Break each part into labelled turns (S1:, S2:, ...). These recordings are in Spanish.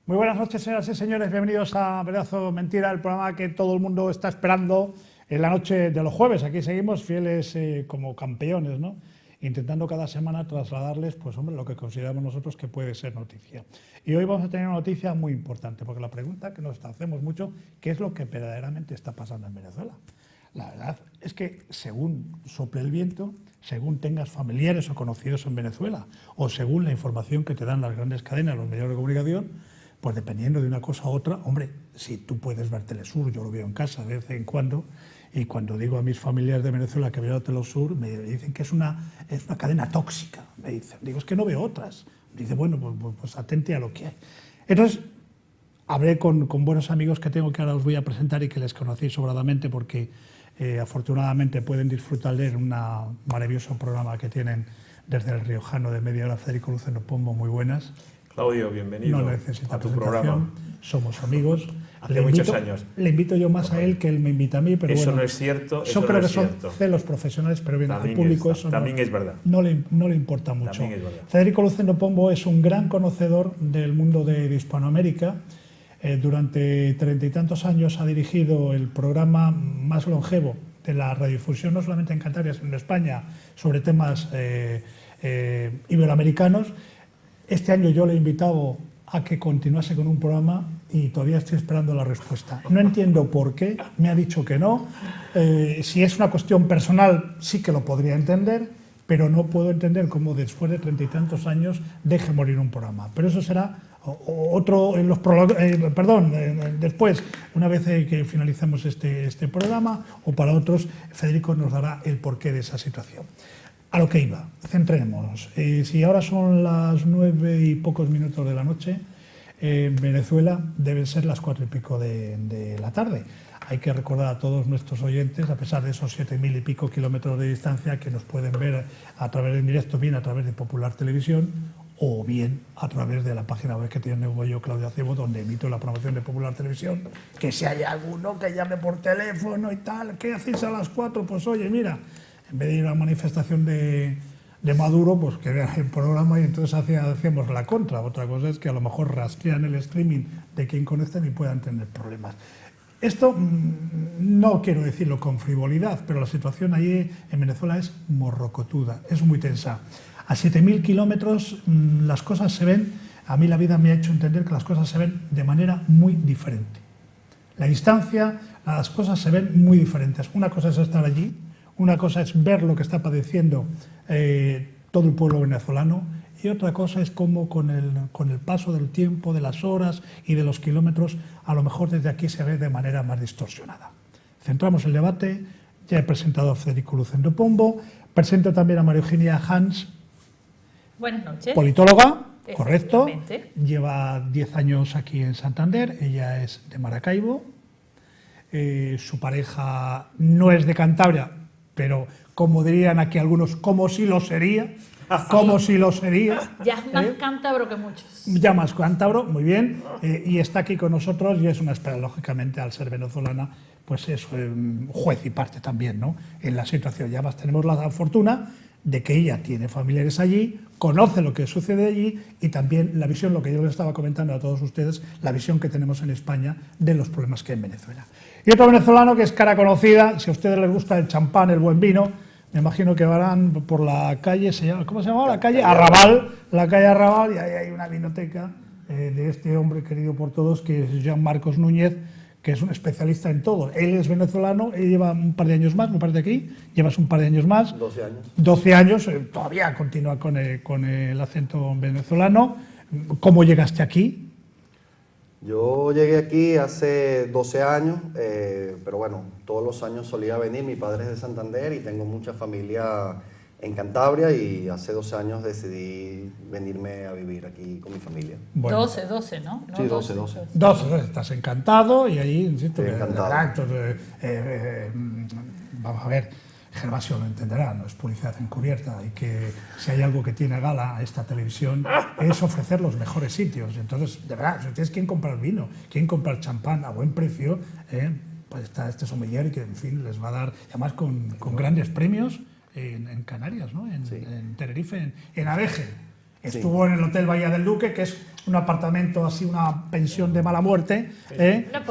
S1: Muy buenas noches, señoras y señores. Bienvenidos a Verdad o Mentira, el programa que todo el mundo está esperando en la noche de los jueves. Aquí seguimos fieles como campeones, ¿no? Intentando cada semana trasladarles, pues hombre, lo que consideramos nosotros que puede ser noticia. Y hoy vamos a tener una noticia muy importante, porque la pregunta que nos hacemos mucho, ¿qué es lo que verdaderamente está pasando en Venezuela? La verdad es que según sople el viento, según tengas familiares o conocidos en Venezuela, o según la información que te dan las grandes cadenas, los medios de comunicación, pues dependiendo de una cosa u otra, hombre, si tú puedes ver Telesur, yo lo veo en casa de vez en cuando, y cuando digo a mis familiares de Venezuela que veo Telesur, me dicen que es una cadena tóxica, me dicen. Digo, es que no veo otras. Dice, bueno, pues atente a lo que hay. Entonces, hablé con buenos amigos que tengo que ahora os voy a presentar y que les conocí sobradamente porque afortunadamente pueden disfrutar de un maravilloso programa que tienen desde el Riojano de Media Hora, Federico Luceno Pombo, muy buenas.
S2: Claudio, bienvenido
S1: no necesita
S2: a tu
S1: presentación,
S2: programa.
S1: Somos amigos.
S2: Hace muchos años.
S1: Le invito yo más a él que él me invita a mí, pero
S2: eso
S1: bueno,
S2: no es cierto.
S1: Yo creo que son celos profesionales, pero bien, al público eso
S2: también es verdad.
S1: No le importa mucho.
S2: También es verdad.
S1: Federico Luceno Pombo es un gran conocedor del mundo de Hispanoamérica. Durante 30 y tantos años ha dirigido el programa más longevo de la radiodifusión, no solamente en Canarias, sino en España, sobre temas iberoamericanos. Este año yo le he invitado a que continuase con un programa y todavía estoy esperando la respuesta. No entiendo por qué, me ha dicho que no. Si es una cuestión personal, sí que lo podría entender, pero no puedo entender cómo después de 30 y tantos años deje morir un programa. Pero eso será otro en los después, una vez que finalicemos este programa, o para otros, Federico nos dará el porqué de esa situación. A lo que iba, centrémonos. Si ahora son las 9 y pocos minutos de la noche, en Venezuela deben ser las 4 y pico de la tarde. Hay que recordar a todos nuestros oyentes, a pesar de esos 7.000 y pico kilómetros de distancia, que nos pueden ver a través de en directo, bien a través de Popular Televisión, o bien a través de la página web que tiene yo, Claudio Acebo, donde emito la promoción de Popular Televisión, que si hay alguno que llame por teléfono y tal, ¿qué hacéis a las 4? Pues oye, mira, en vez de ir a una manifestación de Maduro, pues que vean el programa y entonces hacemos la contra. Otra cosa es que a lo mejor rastrean el streaming de quien conecten y puedan tener problemas. Esto no quiero decirlo con frivolidad, pero la situación allí en Venezuela es morrocotuda, es muy tensa. A 7.000 kilómetros las cosas se ven, a mí la vida me ha hecho entender que las cosas se ven de manera muy diferente. La distancia, las cosas se ven muy diferentes. Una cosa es estar allí, una cosa es ver lo que está padeciendo todo el pueblo venezolano, y otra cosa es cómo con el paso del tiempo, de las horas y de los kilómetros, a lo mejor desde aquí se ve de manera más distorsionada. Centramos el debate. Ya he presentado a Federico Luceno Pombo, presento también a María Eugenia Hans.
S3: Buenas noches.
S1: Politóloga, correcto.
S3: Lleva
S1: 10 años aquí en Santander, ella es de Maracaibo. Su pareja no es de Cantabria, pero como dirían aquí algunos, como si lo sería, como si lo sería.
S3: Ya es más cántabro que muchos.
S1: Ya más cántabro, muy bien, y está aquí con nosotros y es una espera, lógicamente, al ser venezolana, pues es juez y parte también, ¿no?, en la situación. Ya más tenemos la fortuna de que ella tiene familiares allí, conoce lo que sucede allí y también la visión, lo que yo les estaba comentando a todos ustedes, la visión que tenemos en España de los problemas que hay en Venezuela. Y otro venezolano que es cara conocida, si a ustedes les gusta el champán, el buen vino, me imagino que van por la calle, ¿cómo se llama? La calle Arrabal, y ahí hay una vinoteca de este hombre querido por todos, que es Jean Marcos Núñez, que es un especialista en todo. Él es venezolano, él lleva un par de años más, me parece aquí, llevas un par de años más.
S4: 12 años.
S1: 12 años, todavía continúa con el acento venezolano. ¿Cómo llegaste aquí?
S4: Yo llegué aquí hace 12 años, pero bueno, todos los años solía venir. Mi padre es de Santander y tengo mucha familia en Cantabria y hace 12 años decidí venirme a vivir aquí con mi familia.
S1: Bueno.
S3: 12, ¿no?
S4: Sí, 12.
S1: 12, estás encantado y ahí, insisto,
S4: Estoy encantado.
S1: entonces, vamos a ver, Gervasio lo entenderá, no es publicidad encubierta y que si hay algo que tiene gala esta televisión es ofrecer los mejores sitios. Entonces, de verdad, si ustedes quieren comprar vino, quieren comprar champán a buen precio, pues está este sommelier que, en fin, les va a dar, además con grandes premios en Canarias, ¿no? En Tenerife, en Adeje. Estuvo en el Hotel Bahía del Duque, que es un apartamento así, una pensión de mala muerte,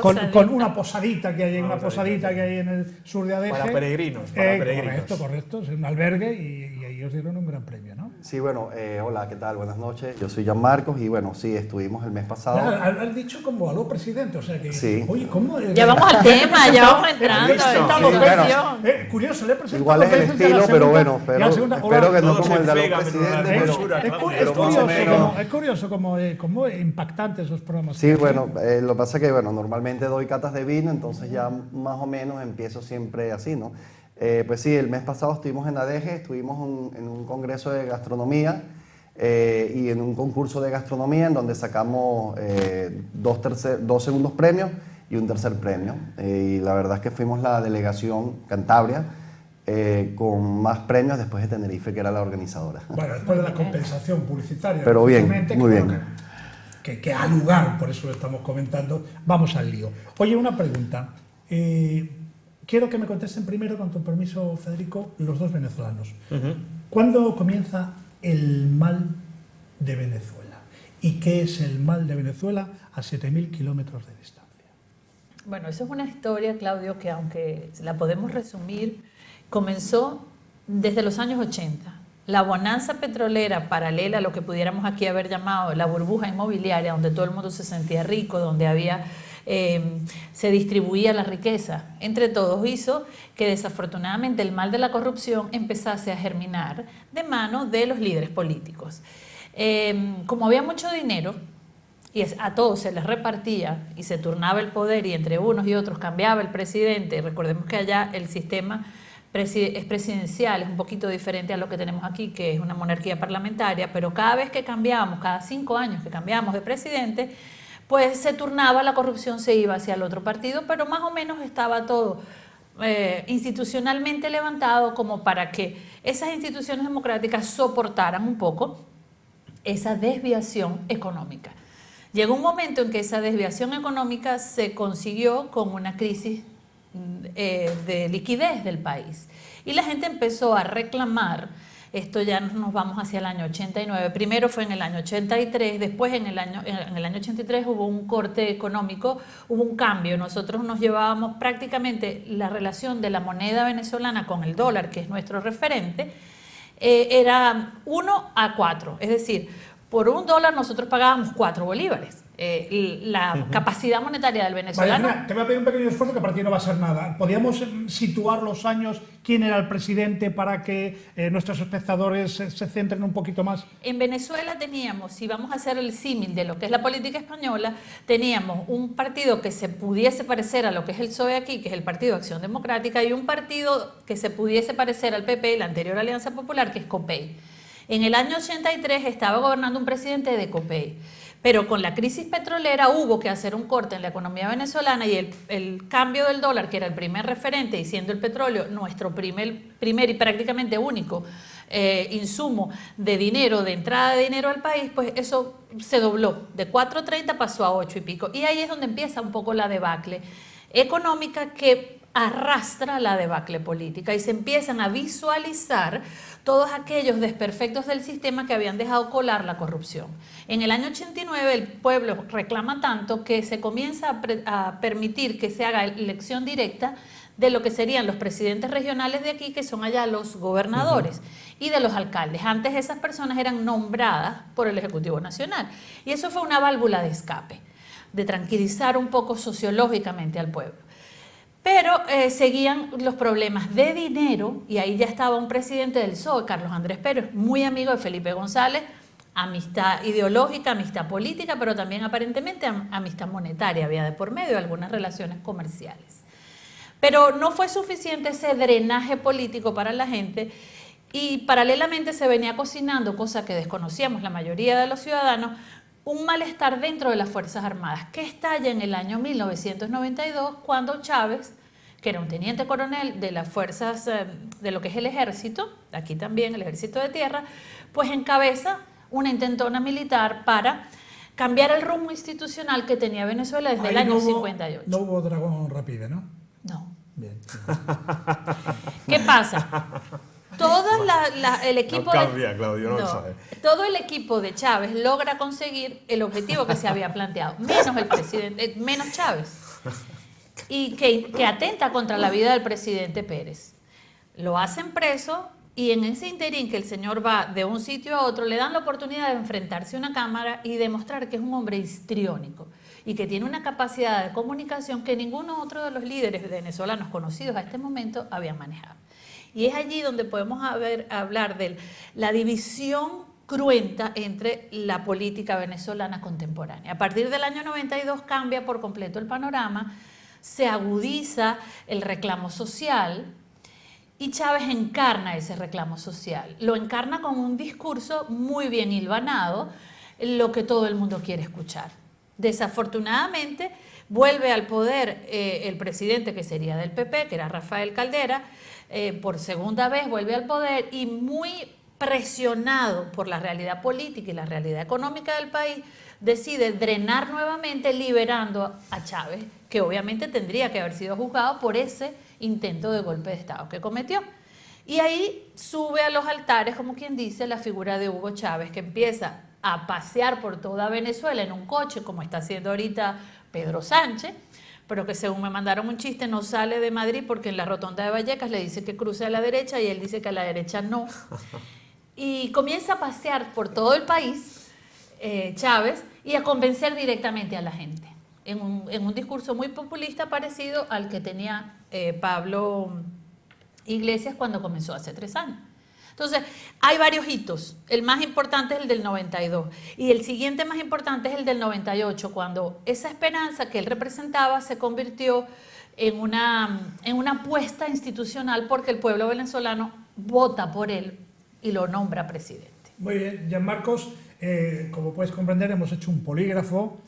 S1: con una posadita que hay, una posadita que hay en el sur de Adeje.
S2: Para peregrinos, para peregrinos.
S1: Correcto, es un albergue y ahí os dieron un gran premio, ¿no?
S4: Sí, bueno, hola, ¿qué tal? Buenas noches. Yo soy Gianmarcos y bueno, sí, estuvimos el mes pasado.
S1: Has dicho como aló, presidente, o sea que...
S4: Sí.
S1: Oye, ¿cómo?
S3: Ya vamos al tema, ya vamos entrando.
S1: Curioso, le he presentado
S4: Igual es el estilo, pero bueno, espero que no como el de aló,
S2: Todos se
S4: presidente,
S2: pegan,
S1: Es curioso como impactantes esos programas.
S4: Sí, bueno, lo que pasa es que normalmente doy catas de vino, entonces ya más o menos empiezo siempre así, ¿no? Pues sí, el mes pasado estuvimos en Adeje, estuvimos en un congreso de gastronomía y en un concurso de gastronomía en donde sacamos dos segundos premios y un tercer premio. Y la verdad es que fuimos la delegación Cantabria con más premios después de Tenerife, que era la organizadora.
S1: Bueno, después de la compensación publicitaria.
S4: Pero bien, muy bien.
S1: Que ha lugar, por eso lo estamos comentando. Vamos al lío. Oye, una pregunta. Quiero que me contesten primero, con tu permiso, Federico, los dos venezolanos. ¿Cuándo comienza el mal de Venezuela? ¿Y qué es el mal de Venezuela a 7.000 kilómetros de distancia?
S3: Bueno, eso es una historia, Claudio, que aunque la podemos resumir, comenzó desde los años 80. La bonanza petrolera paralela a lo que pudiéramos aquí haber llamado la burbuja inmobiliaria, donde todo el mundo se sentía rico, donde había... se distribuía la riqueza entre todos, hizo que desafortunadamente el mal de la corrupción empezase a germinar de mano de los líderes políticos. Como había mucho dinero y a todos se les repartía y se turnaba el poder y entre unos y otros cambiaba el presidente, recordemos que allá el sistema es presidencial, es un poquito diferente a lo que tenemos aquí, que es una monarquía parlamentaria, pero cada vez que cambiábamos, cada 5 años que cambiábamos de presidente, pues se turnaba, la corrupción se iba hacia el otro partido, pero más o menos estaba todo institucionalmente levantado como para que esas instituciones democráticas soportaran un poco esa desviación económica. Llegó un momento en que esa desviación económica se consiguió con una crisis de liquidez del país y la gente empezó a reclamar. Esto ya nos vamos hacia el año 89. Primero fue en el año 83, después en el año 83 hubo un corte económico, hubo un cambio. Nosotros nos llevábamos prácticamente la relación de la moneda venezolana con el dólar, que es nuestro referente, era 1:4. Es decir, por $1 nosotros pagábamos 4 bolívares. La capacidad monetaria del venezolano...
S1: Vale, te voy a pedir un pequeño esfuerzo que para ti no va a ser nada. ¿Podríamos situar los años, quién era el presidente, para que nuestros espectadores se centren un poquito más?
S3: En Venezuela teníamos, si vamos a hacer el símil de lo que es la política española, teníamos un partido que se pudiese parecer a lo que es el PSOE aquí, que es el Partido de Acción Democrática, y un partido que se pudiese parecer al PP, la anterior Alianza Popular, que es COPEI. En el año 83 estaba gobernando un presidente de COPEI. Pero con la crisis petrolera hubo que hacer un corte en la economía venezolana y el cambio del dólar, que era el primer referente, y siendo el petróleo nuestro primer y prácticamente único insumo de dinero, de entrada de dinero al país, pues eso se dobló. De 4.30 pasó a 8 y pico. Y ahí es donde empieza un poco la debacle económica que arrastra la debacle política y se empiezan a visualizar todos aquellos desperfectos del sistema que habían dejado colar la corrupción. En el año 89 el pueblo reclama tanto que se comienza a permitir que se haga elección directa de lo que serían los presidentes regionales de aquí, que son allá los gobernadores, y de los alcaldes. Antes esas personas eran nombradas por el Ejecutivo Nacional y eso fue una válvula de escape, de tranquilizar un poco sociológicamente al pueblo. Pero seguían los problemas de dinero y ahí ya estaba un presidente del PSOE, Carlos Andrés Pérez, muy amigo de Felipe González, amistad ideológica, amistad política, pero también aparentemente amistad monetaria, había de por medio algunas relaciones comerciales. Pero no fue suficiente ese drenaje político para la gente Y paralelamente se venía cocinando, cosa que desconocíamos la mayoría de los ciudadanos, un malestar dentro de las Fuerzas Armadas, que estalla en el año 1992, cuando Chávez, que era un teniente coronel de las fuerzas, de lo que es el ejército, aquí también el ejército de tierra, pues encabeza una intentona militar para cambiar el rumbo institucional que tenía Venezuela desde el año 58.
S1: No hubo dragón rápido, ¿no?
S3: No.
S1: Bien.
S3: ¿Qué pasa? El equipo
S2: no cambia, Claudio, no lo sabe.
S3: todo el equipo de Chávez logra conseguir el objetivo que se había planteado, menos el presidente, menos Chávez, y que atenta contra la vida del presidente Pérez. Lo hacen preso y en ese interín que el señor va de un sitio a otro, le dan la oportunidad de enfrentarse a una cámara y demostrar que es un hombre histriónico y que tiene una capacidad de comunicación que ninguno otro de los líderes venezolanos conocidos a este momento había manejado. Y es allí donde podemos hablar de la división cruenta entre la política venezolana contemporánea. A partir del año 92 cambia por completo el panorama, se agudiza el reclamo social y Chávez encarna ese reclamo social. Lo encarna con un discurso muy bien hilvanado, lo que todo el mundo quiere escuchar. Desafortunadamente, vuelve al poder el presidente que sería del PP, que era Rafael Caldera, por segunda vez vuelve al poder y muy presionado por la realidad política y la realidad económica del país, decide drenar nuevamente liberando a Chávez, que obviamente tendría que haber sido juzgado por ese intento de golpe de Estado que cometió. Y ahí sube a los altares, como quien dice, la figura de Hugo Chávez, que empieza a pasear por toda Venezuela en un coche, como está haciendo ahorita Pedro Sánchez, pero que según me mandaron un chiste, no sale de Madrid porque en la rotonda de Vallecas le dice que cruce a la derecha y él dice que a la derecha no. Y comienza a pasear por todo el país, Chávez, y a convencer directamente a la gente, en un discurso muy populista parecido al que tenía Pablo Iglesias cuando comenzó hace 3 años. Entonces, hay varios hitos. El más importante es el del 92 y el siguiente más importante es el del 98, cuando esa esperanza que él representaba se convirtió en una apuesta institucional porque el pueblo venezolano vota por él y lo nombra presidente.
S1: Muy bien, Gianmarcos, como puedes comprender, hemos hecho un polígrafo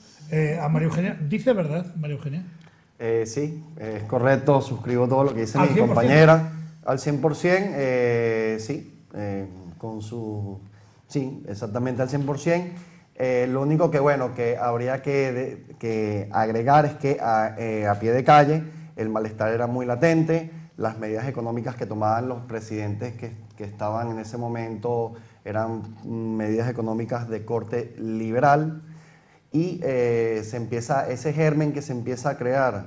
S1: a María Eugenia. ¿Dice verdad, María Eugenia?
S4: Sí, es correcto, suscribo todo lo que dice
S1: ¿Al
S4: mi
S1: 100%?
S4: compañera. Al 100%, sí. Sí, exactamente al 100%. Lo único que, bueno, que habría que agregar es que a pie de calle el malestar era muy latente, las medidas económicas que tomaban los presidentes que estaban en ese momento eran medidas económicas de corte liberal y ese germen que se empieza a crear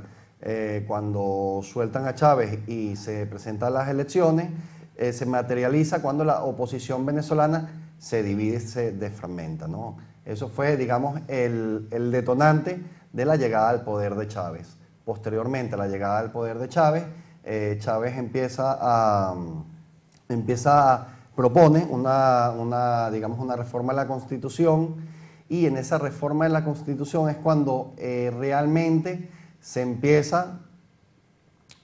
S4: cuando sueltan a Chávez y se presentan las elecciones, se materializa cuando la oposición venezolana se divide, se desfragmenta, ¿no? Eso fue, digamos, el detonante de la llegada al poder de Chávez. Posteriormente a la llegada al poder de Chávez, Chávez propone digamos, una reforma de la Constitución y en esa reforma de la Constitución es cuando realmente se empieza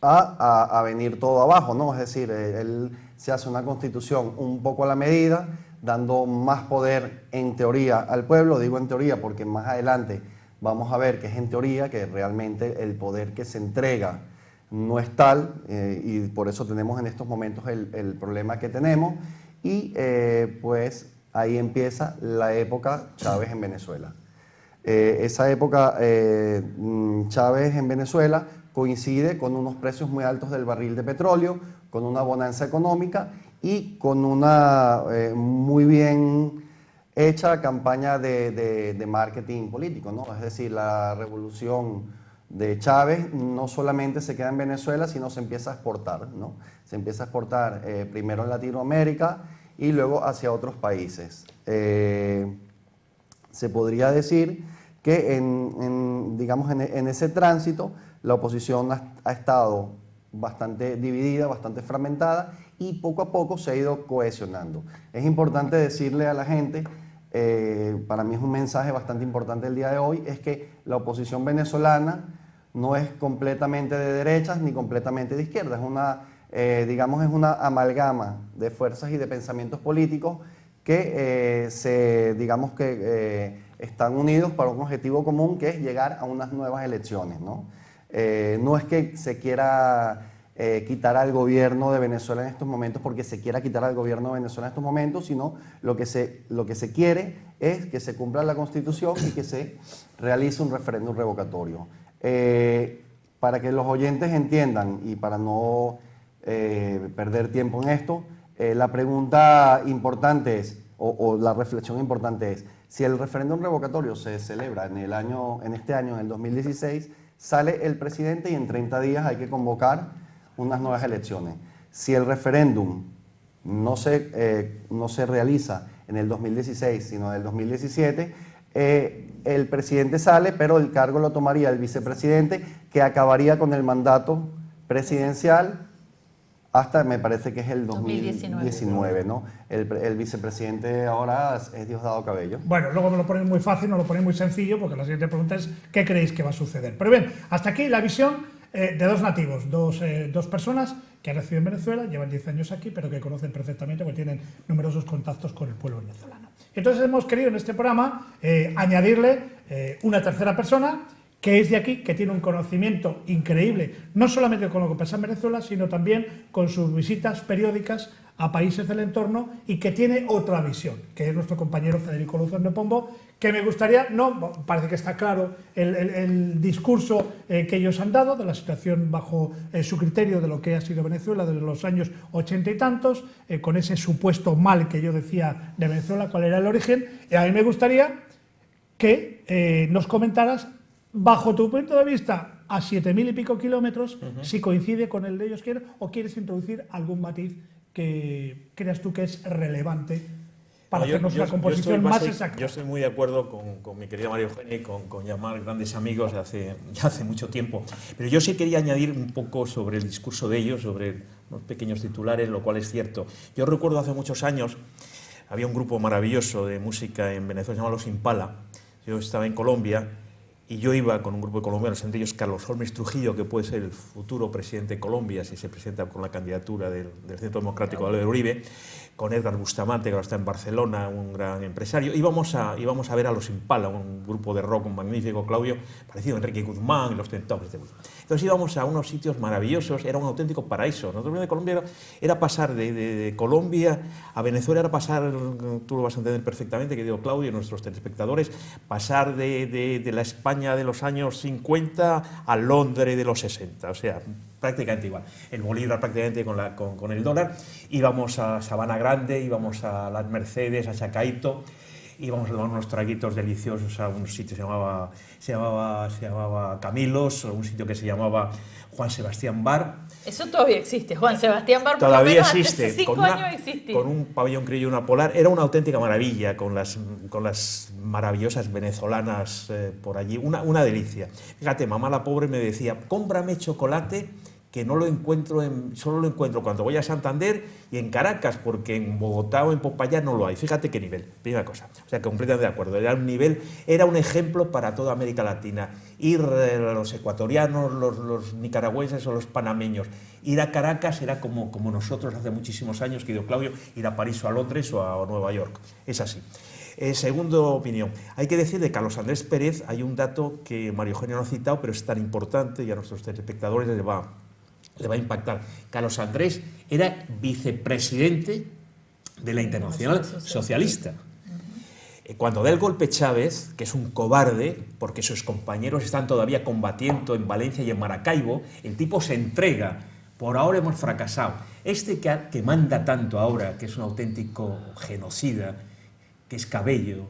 S4: a venir todo abajo, ¿no? Es decir, él se hace una constitución un poco a la medida, dando más poder en teoría al pueblo. Digo en teoría porque más adelante vamos a ver que es en teoría, que realmente el poder que se entrega no es tal y por eso tenemos en estos momentos el problema que tenemos y pues ahí empieza la época Chávez en Venezuela. Esa época Chávez en Venezuela coincide con unos precios muy altos del barril de petróleo, con una bonanza económica y con una muy bien hecha campaña de marketing político, ¿no? Es decir, la revolución de Chávez no solamente se queda en Venezuela, sino se empieza a exportar, ¿no? Se empieza a exportar primero en Latinoamérica y luego hacia otros países. Se podría decir que digamos, en ese tránsito la oposición ha estado bastante dividida, bastante fragmentada y poco a poco se ha ido cohesionando. Es importante decirle a la gente, para mí es un mensaje bastante importante el día de hoy, es que la oposición venezolana no es completamente de derechas ni completamente de izquierdas, digamos, es una amalgama de fuerzas y de pensamientos políticos que digamos que están unidos para un objetivo común, que es llegar a unas nuevas elecciones, ¿no? No es que se quiera quitar al gobierno de Venezuela en estos momentos porque se quiera quitar al gobierno de Venezuela en estos momentos, sino lo que se quiere es que se cumpla la Constitución y que se realice un referéndum revocatorio. Para que los oyentes entiendan y para no perder tiempo en esto, la pregunta importante es, o la reflexión importante es, si el referéndum revocatorio se celebra en este año, en el 2016, sale el presidente y en 30 días hay que convocar unas nuevas elecciones. Si el referéndum no se realiza en el 2016, sino en el 2017, el presidente sale, pero el cargo lo tomaría el vicepresidente, que acabaría con el mandato presidencial hasta, me parece que es el 2019, ¿no? El vicepresidente ahora es Diosdado Cabello.
S1: Bueno, luego me lo ponen muy fácil, no lo ponen muy sencillo, porque la siguiente pregunta es ¿qué creéis que va a suceder? Pero bien, hasta aquí la visión de dos nativos, dos personas que han nacido en Venezuela, llevan 10 años aquí, pero que conocen perfectamente, porque tienen numerosos contactos con el pueblo venezolano. Entonces hemos querido en este programa añadirle una tercera persona que es de aquí, que tiene un conocimiento increíble, no solamente con lo que pasa en Venezuela, sino también con sus visitas periódicas a países del entorno, y que tiene otra visión, que es nuestro compañero Federico Luzón de Pombo, que me gustaría, parece que está claro el discurso que ellos han dado de la situación bajo su criterio de lo que ha sido Venezuela desde los años 80 y tantos, con ese supuesto mal que yo decía de Venezuela, cuál era el origen, y a mí me gustaría que nos comentaras, bajo tu punto de vista, a 7.000 y pico kilómetros, si coincide con el de ellos quieren, o quieres introducir algún matiz que creas tú que es relevante para hacernos una composición más exacta.
S2: Yo estoy muy de acuerdo con mi querida María Eugenia y con llamar grandes amigos ya hace mucho tiempo. Pero yo sí quería añadir un poco sobre el discurso de ellos, sobre unos pequeños titulares, lo cual es cierto. Yo recuerdo hace muchos años, había un grupo maravilloso de música en Venezuela llamado Los Impala. Yo estaba en Colombia y yo iba con un grupo de colombianos, entre ellos Carlos Holmes Trujillo, que puede ser el futuro presidente de Colombia si se presenta con la candidatura del Centro Democrático de Álvaro Uribe, con Edgar Bustamante, que ahora está en Barcelona, un gran empresario. Íbamos a ver a Los Impala, un grupo de rock magnífico, Claudio, parecido a Enrique Guzmán y los Tentones. Entonces íbamos a unos sitios maravillosos, era un auténtico paraíso. Nosotros de Colombia era pasar de Colombia a Venezuela, era pasar, tú lo vas a entender perfectamente, que digo Claudio y nuestros telespectadores, pasar de la España de los años 50 a Londres de los 60, o sea, prácticamente igual. El bolívar prácticamente con el dólar. Íbamos a Sabana Grande, íbamos a Las Mercedes, a Chacaito, íbamos a tomar unos traguitos deliciosos a un sitio se llamaba Camilos, a un sitio que se llamaba Juan Sebastián Bar.
S3: Eso todavía existe, Juan Sebastián Bar,
S2: todavía
S3: por lo menos
S2: existe,
S3: hace 5 años existía.
S2: Con un pabellón criollo y una polar. Era una auténtica maravilla, con las maravillosas venezolanas por allí, una delicia. Fíjate, mamá la pobre me decía, cómprame chocolate, que no lo encuentro, solo lo encuentro cuando voy a Santander y en Caracas, porque en Bogotá o en Popayán no lo hay. Fíjate qué nivel, primera cosa. O sea, completamente de acuerdo. Era un ejemplo para toda América Latina. Ir los ecuatorianos, los nicaragüenses o los panameños. Ir a Caracas era como nosotros hace muchísimos años, que dio Claudio, ir a París o a Londres o a Nueva York. Es así. Segundo opinión, hay que decir de Carlos Andrés Pérez, hay un dato que María Eugenia no ha citado, pero es tan importante y a nuestros telespectadores le va a impactar. Carlos Andrés era vicepresidente de la Internacional Socialista. Cuando da el golpe Chávez, que es un cobarde, porque sus compañeros están todavía combatiendo en Valencia y en Maracaibo, el tipo se entrega. Por ahora hemos fracasado. Este que manda tanto ahora, que es un auténtico genocida, que es Cabello,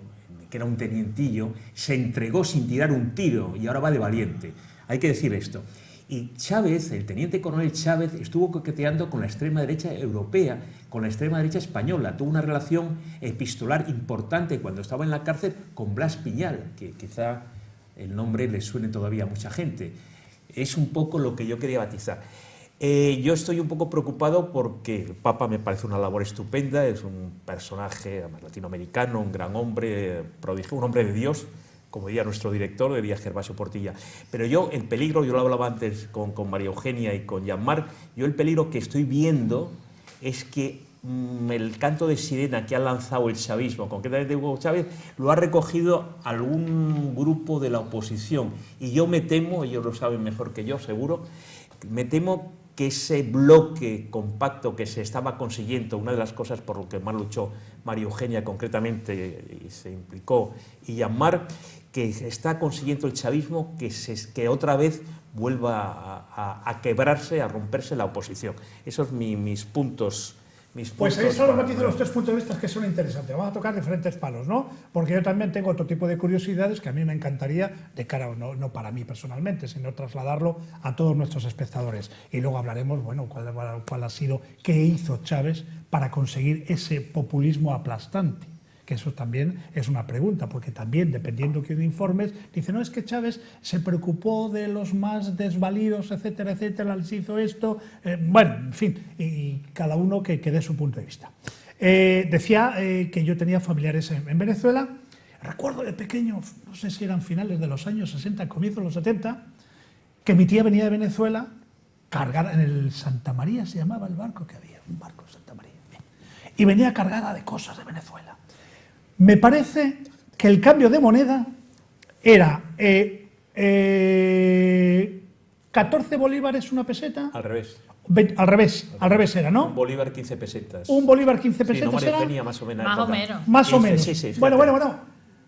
S2: que era un tenientillo, se entregó sin tirar un tiro y ahora va de valiente. Hay que decir esto. Y Chávez, el teniente coronel Chávez, estuvo coqueteando con la extrema derecha europea, con la extrema derecha española. Tuvo una relación epistolar importante cuando estaba en la cárcel con Blas Piñal, que quizá el nombre le suene todavía a mucha gente. Es un poco lo que yo quería batizar. Yo estoy un poco preocupado porque el Papa me parece una labor estupenda, es un personaje latinoamericano, un gran hombre, prodigio, un hombre de Dios, como diría nuestro director, diría Gervasio Portilla. Pero yo, el peligro, yo lo hablaba antes con María Eugenia y con Jean-Marc, yo el peligro que estoy viendo es que el canto de sirena que ha lanzado el chavismo, concretamente Hugo Chávez, lo ha recogido algún grupo de la oposición. Y yo me temo, ellos lo saben mejor que yo, seguro, me temo que ese bloque compacto que se estaba consiguiendo, una de las cosas por lo que más luchó María Eugenia concretamente y se implicó, y Jean-Marc, que está consiguiendo el chavismo que otra vez vuelva a quebrarse, a romperse la oposición. Esos son mis puntos.
S1: Pues ahí son los matices, los 3 puntos de vista que son interesantes. Vamos a tocar diferentes palos, ¿no? Porque yo también tengo otro tipo de curiosidades que a mí me encantaría, de cara, no para mí personalmente, sino trasladarlo a todos nuestros espectadores. Y luego hablaremos, bueno, cuál ha sido, qué hizo Chávez para conseguir ese populismo aplastante. Que eso también es una pregunta, porque también, dependiendo que de informes, dice, no, es que Chávez se preocupó de los más desvalidos, etcétera, etcétera, les hizo esto, bueno, en fin, y cada uno que dé su punto de vista. Decía que yo tenía familiares en Venezuela, recuerdo de pequeño, no sé si eran finales de los años 60, comienzos de los 70, que mi tía venía de Venezuela, cargada en el Santa María, se llamaba el barco que había, un barco Santa María, y venía cargada de cosas de Venezuela. Me parece que el cambio de moneda era 14 bolívares una peseta.
S2: Al revés.
S1: Al revés era, ¿no?
S2: Un bolívar 15 pesetas.
S1: Un bolívar 15 pesetas
S2: sí, no,
S1: era.
S2: venía más o menos.
S1: Más o menos.
S2: Sí, sí,
S1: bueno.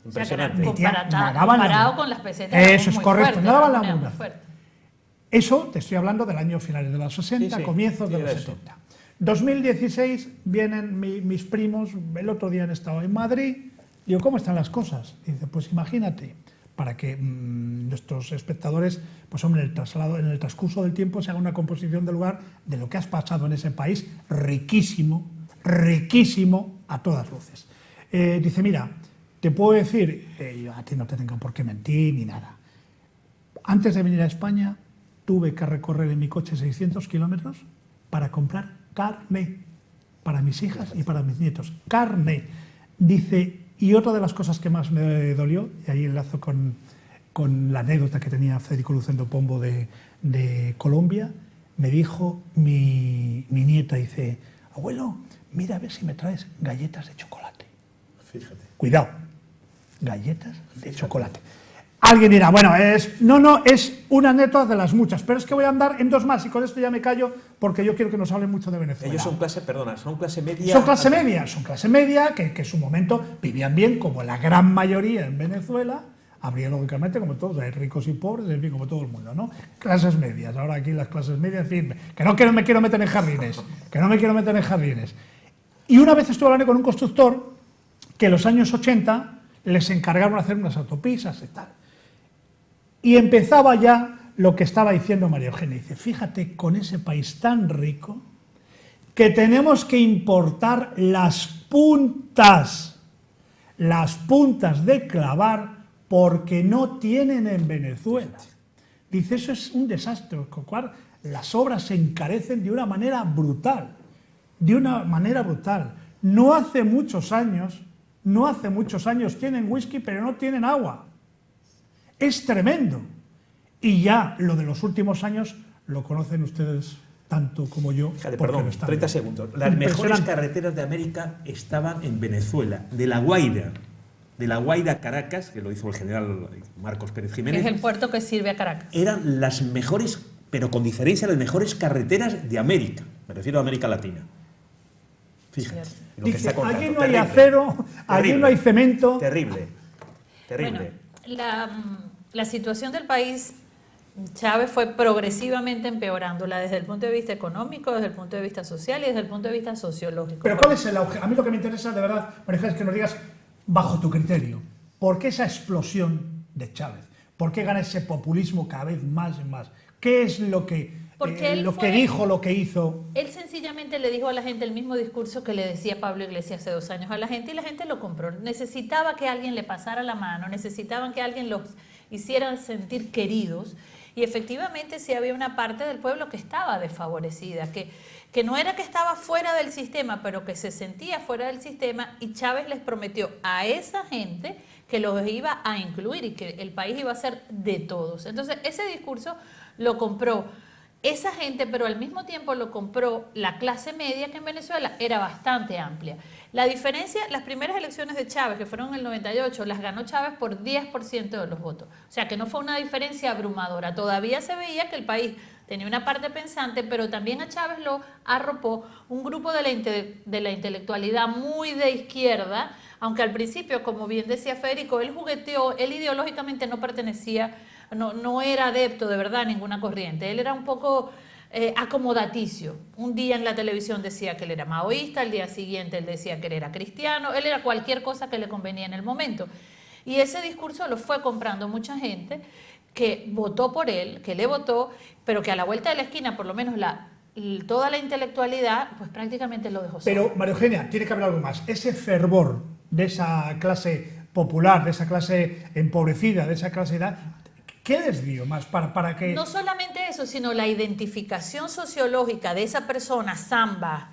S2: Impresionante.
S3: O sea, comparado con las pesetas.
S1: Eso es correcto, no daban la muna.
S3: Fuerte.
S1: Eso te estoy hablando del año finales de los 60, comienzos de los 70. 2016 vienen mis primos, el otro día han estado en Madrid, digo, ¿cómo están las cosas? Dice, pues imagínate, para que nuestros espectadores, pues hombre, en el transcurso del tiempo se haga una composición del lugar de lo que has pasado en ese país, riquísimo, riquísimo a todas luces. Dice, mira, te puedo decir, a ti no te tengo por qué mentir ni nada. Antes de venir a España, tuve que recorrer en mi coche 600 kilómetros para comprar carne para mis hijas y para mis nietos. Carne. Dice, y otra de las cosas que más me dolió, y ahí enlazo con la anécdota que tenía Federico Lucendo Pombo de Colombia, me dijo mi nieta, dice, abuelo, mira a ver si me traes galletas de chocolate.
S2: Fíjate.
S1: Cuidado, galletas de chocolate. Alguien dirá, bueno, es una anécdota de las muchas, pero es que voy a andar en 2 más y con esto ya me callo porque yo quiero que nos hablen mucho de Venezuela.
S2: Ellos son clase media.
S1: Son clase media que en su momento vivían bien, como la gran mayoría en Venezuela. Habría lógicamente como todos, hay ricos y pobres, en fin, como todo el mundo, ¿no? Clases medias, ahora aquí las clases medias, en fin, que no me quiero meter en jardines, Y una vez estuve hablando con un constructor que en los años 80 les encargaron hacer unas autopistas y tal. Y empezaba ya lo que estaba diciendo María Eugenia. Dice, fíjate, con ese país tan rico, que tenemos que importar las puntas de clavar, porque no tienen en Venezuela. Dice, eso es un desastre, con lo cual las obras se encarecen de una manera brutal. No hace muchos años tienen whisky, pero no tienen agua. Es tremendo. Y ya lo de los últimos años lo conocen ustedes tanto como yo.
S2: Fíjate, perdón, 30 segundos. Las mejores carreteras de América estaban en Venezuela, de La Guaira a Caracas, que lo hizo el general Marcos Pérez Jiménez.
S3: Que es el puerto que sirve a Caracas.
S2: Eran las mejores, pero con diferencia, las mejores carreteras de América. Me refiero a América Latina. Fíjate.
S1: Dice, aquí no hay acero, aquí no hay cemento.
S2: Terrible.
S3: Bueno, la situación del país, Chávez fue progresivamente empeorándola desde el punto de vista económico, desde el punto de vista social y desde el punto de vista sociológico.
S1: Pero ¿cuál es el auge? A mí lo que me interesa de verdad, María, es que nos digas, bajo tu criterio, ¿por qué esa explosión de Chávez? ¿Por qué gana ese populismo cada vez más y más? ¿Qué es lo que dijo, lo que hizo?
S3: Él sencillamente le dijo a la gente el mismo discurso que le decía Pablo Iglesias hace 2 años a la gente, y la gente lo compró. Necesitaba que alguien le pasara la mano, necesitaban que alguien los hiciera sentir queridos, y efectivamente sí había una parte del pueblo que estaba desfavorecida, que que no era que estaba fuera del sistema, pero que se sentía fuera del sistema, y Chávez les prometió a esa gente que los iba a incluir y que el país iba a ser de todos. Entonces, ese discurso lo compró esa gente, pero al mismo tiempo lo compró la clase media, que en Venezuela era bastante amplia. La diferencia, las primeras elecciones de Chávez, que fueron en el 98, las ganó Chávez por 10% de los votos. O sea, que no fue una diferencia abrumadora. Todavía se veía que el país tenía una parte pensante, pero también a Chávez lo arropó un grupo de la intelectualidad muy de izquierda, aunque al principio, como bien decía Federico, él jugueteó, él ideológicamente no pertenecía, no era adepto de verdad a ninguna corriente, él era un poco acomodaticio. Un día en la televisión decía que él era maoísta, al día siguiente él decía que él era cristiano, él era cualquier cosa que le convenía en el momento. Y ese discurso lo fue comprando mucha gente que votó por él, que le votó, pero que a la vuelta de la esquina, por lo menos toda la intelectualidad, pues prácticamente lo dejó solo.
S1: Pero, María Eugenia, tiene que haber algo más. Ese fervor de esa clase popular, de esa clase empobrecida, de esa clase edad, ¿qué les dio más para que...?
S3: No solamente eso, sino la identificación sociológica de esa persona samba,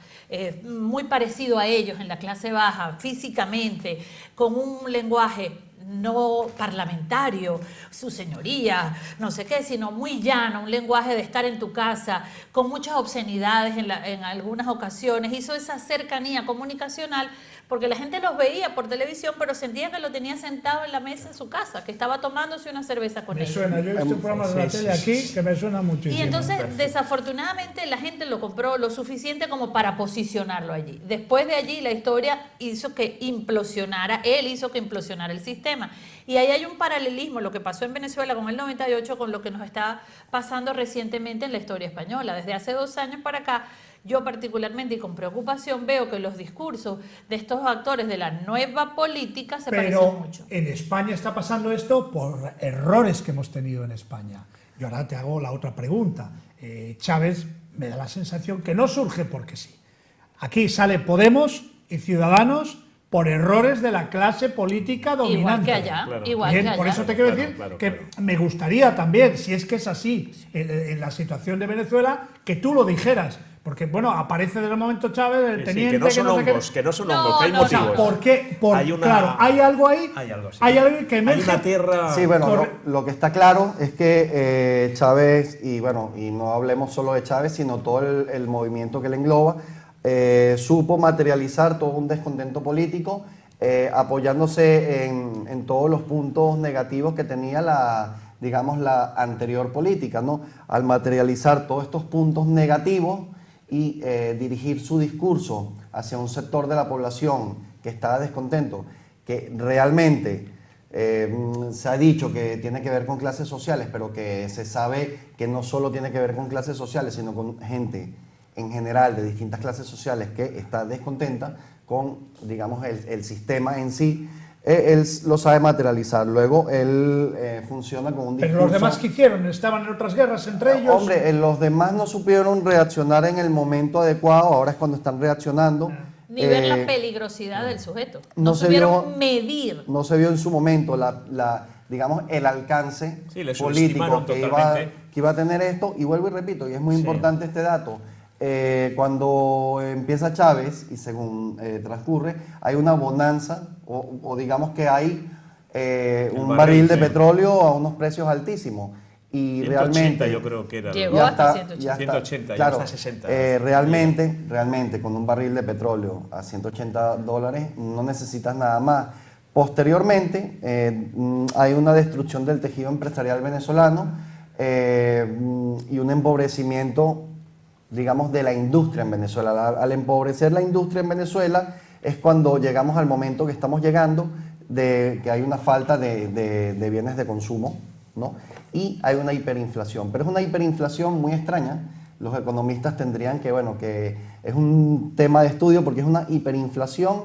S3: muy parecido a ellos en la clase baja, físicamente, con un lenguaje no parlamentario, su señoría, no sé qué, sino muy llano, un lenguaje de estar en tu casa, con muchas obscenidades en algunas ocasiones, hizo esa cercanía comunicacional, porque la gente los veía por televisión, pero sentía que lo tenía sentado en la mesa en su casa, que estaba tomándose una cerveza con ellos.
S1: Me suena, yo he visto programas de la tele aquí que me suena muchísimo.
S3: Y entonces, desafortunadamente, la gente lo compró lo suficiente como para posicionarlo allí. Después de allí, la historia hizo que implosionara, él hizo que implosionara el sistema. Y ahí hay un paralelismo, lo que pasó en Venezuela con el 98, con lo que nos está pasando recientemente en la historia española. Desde hace 2 años para acá, yo particularmente y con preocupación veo que los discursos de estos actores de la nueva política se parecen mucho.
S1: Pero en España está pasando esto por errores que hemos tenido en España. Y ahora te hago la otra pregunta. Chávez me da la sensación que no surge porque sí. Aquí sale Podemos y Ciudadanos por errores de la clase política dominante.
S3: Igual que allá,
S2: claro.
S3: igual
S1: Bien,
S3: que allá.
S1: por eso te quiero decir que me gustaría también, si es que es así, en la situación de Venezuela, que tú lo dijeras. Porque, bueno, aparece desde el momento Chávez, el teniente...
S2: que no son
S1: sé qué.
S2: hongos, que no son
S3: No,
S2: hongos, que hay
S3: no,
S2: motivos.
S3: no.
S1: ¿Por qué? Claro, hay algo ahí,
S2: Hay algo así.
S1: hay algo que emerge.
S2: Hay una tierra...
S4: Sí, bueno, lo que está claro es que Chávez, y bueno, y no hablemos solo de Chávez, sino todo el movimiento que le engloba, supo materializar todo un descontento político, apoyándose en todos los puntos negativos que tenía digamos, la anterior política, ¿no? Al materializar todos estos puntos negativos y dirigir su discurso hacia un sector de la población que está descontento, que realmente se ha dicho que tiene que ver con clases sociales, pero que se sabe que no solo tiene que ver con clases sociales, sino con gente en general de distintas clases sociales que está descontenta con, digamos, el sistema en sí. Él lo sabe materializar. Luego él funciona con un discurso...
S1: Pero los demás que hicieron, estaban en otras guerras entre ellos.
S4: Hombre, los demás no supieron reaccionar en el momento adecuado, ahora es cuando están reaccionando.
S3: Ni ver la peligrosidad del sujeto.
S4: no
S3: No
S4: se
S3: supieron
S4: vio-
S3: medir.
S4: No se vio en su momento digamos, el alcance
S2: Sí, le
S4: político
S2: subestimaron totalmente.
S4: que iba a tener esto. Y vuelvo y repito, y es muy importante este dato. Cuando empieza Chávez, y según transcurre, hay una bonanza, o digamos que hay un barril de petróleo a unos precios altísimos. Y
S2: 180
S4: realmente
S2: yo creo que era.
S3: Llegó
S4: ya
S3: hasta
S4: está,
S3: 180.
S4: ya está.
S2: 180, ya
S4: Claro,
S2: está 60.
S4: realmente, con un barril de petróleo a $180 no necesitas nada más. Posteriormente, hay una destrucción del tejido empresarial venezolano y un empobrecimiento, digamos, de la industria en Venezuela. Al empobrecer la industria en Venezuela es cuando llegamos al momento que estamos llegando de que hay una falta de bienes de consumo, ¿no? Y hay una hiperinflación, pero es una hiperinflación muy extraña. Los economistas tendrían que, bueno, que es un tema de estudio porque es una hiperinflación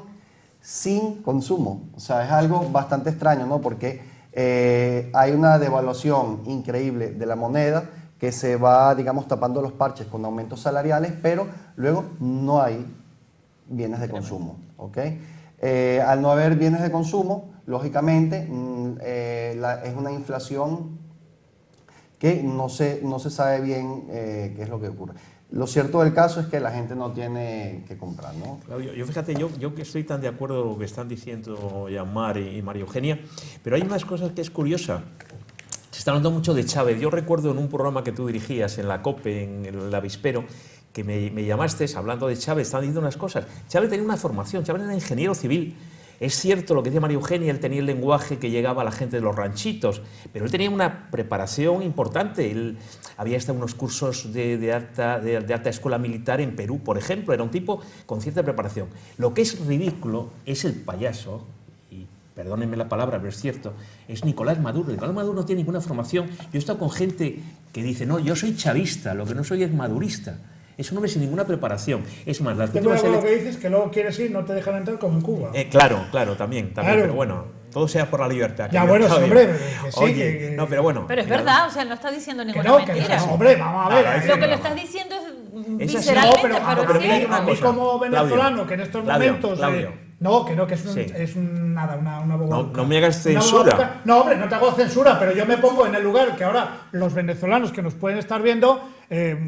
S4: sin consumo. O sea, es algo bastante extraño, ¿no? Porque hay una devaluación increíble de la moneda que se va, digamos, tapando los parches con aumentos salariales, pero luego no hay bienes de consumo, ¿ok? Al no haber bienes de consumo, lógicamente, es una inflación que no se sabe bien qué es lo que ocurre. lo cierto del caso es que la gente no tiene que comprar, ¿no?
S2: Claudio, fíjate, yo que estoy tan de acuerdo con lo que están diciendo Yanmar y María Eugenia, pero hay unas cosas que es curiosa. Se está hablando mucho de Chávez. Yo recuerdo en un programa que tú dirigías en la COPE, en el Avispero, que me llamaste hablando de Chávez, estaban diciendo unas cosas. Chávez tenía una formación, Chávez era ingeniero civil. Es cierto lo que decía María Eugenia, él tenía el lenguaje que llegaba a la gente de los ranchitos, pero él tenía una preparación importante. Él había estado en unos cursos de alta escuela militar en Perú, por ejemplo. Era un tipo con cierta preparación. Lo que es ridículo es el payaso, y perdónenme la palabra, pero es cierto, es Nicolás Maduro. Nicolás Maduro no tiene ninguna formación. Yo he estado con gente que dice, no, yo soy chavista, lo que no soy es madurista. Es un hombre sin ninguna preparación. Es más, las últimas
S1: lo que dices que luego quieres ir, no te dejan entrar como en Cuba.
S2: Claro, también,
S1: Claro.
S2: Pero bueno, todo sea por la libertad.
S1: Ya, bueno, hombre, que sí.
S2: Oye, no, pero bueno.
S3: Pero es verdad, o sea, no está diciendo
S1: Que
S3: ninguna
S1: no, que
S3: mentira.
S1: no, hombre, vamos a ver.
S3: Lo que lo estás diciendo es
S2: Es así.
S3: visceralmente,
S1: pero
S3: pero es cierto.
S1: a mí como venezolano, que en estos momentos... que es,
S2: Sí.
S1: es una boba.
S2: No me hagas
S1: Una
S2: censura.
S1: boba. No, hombre, no te hago censura, pero yo me pongo en el lugar que ahora los venezolanos que nos pueden estar viendo,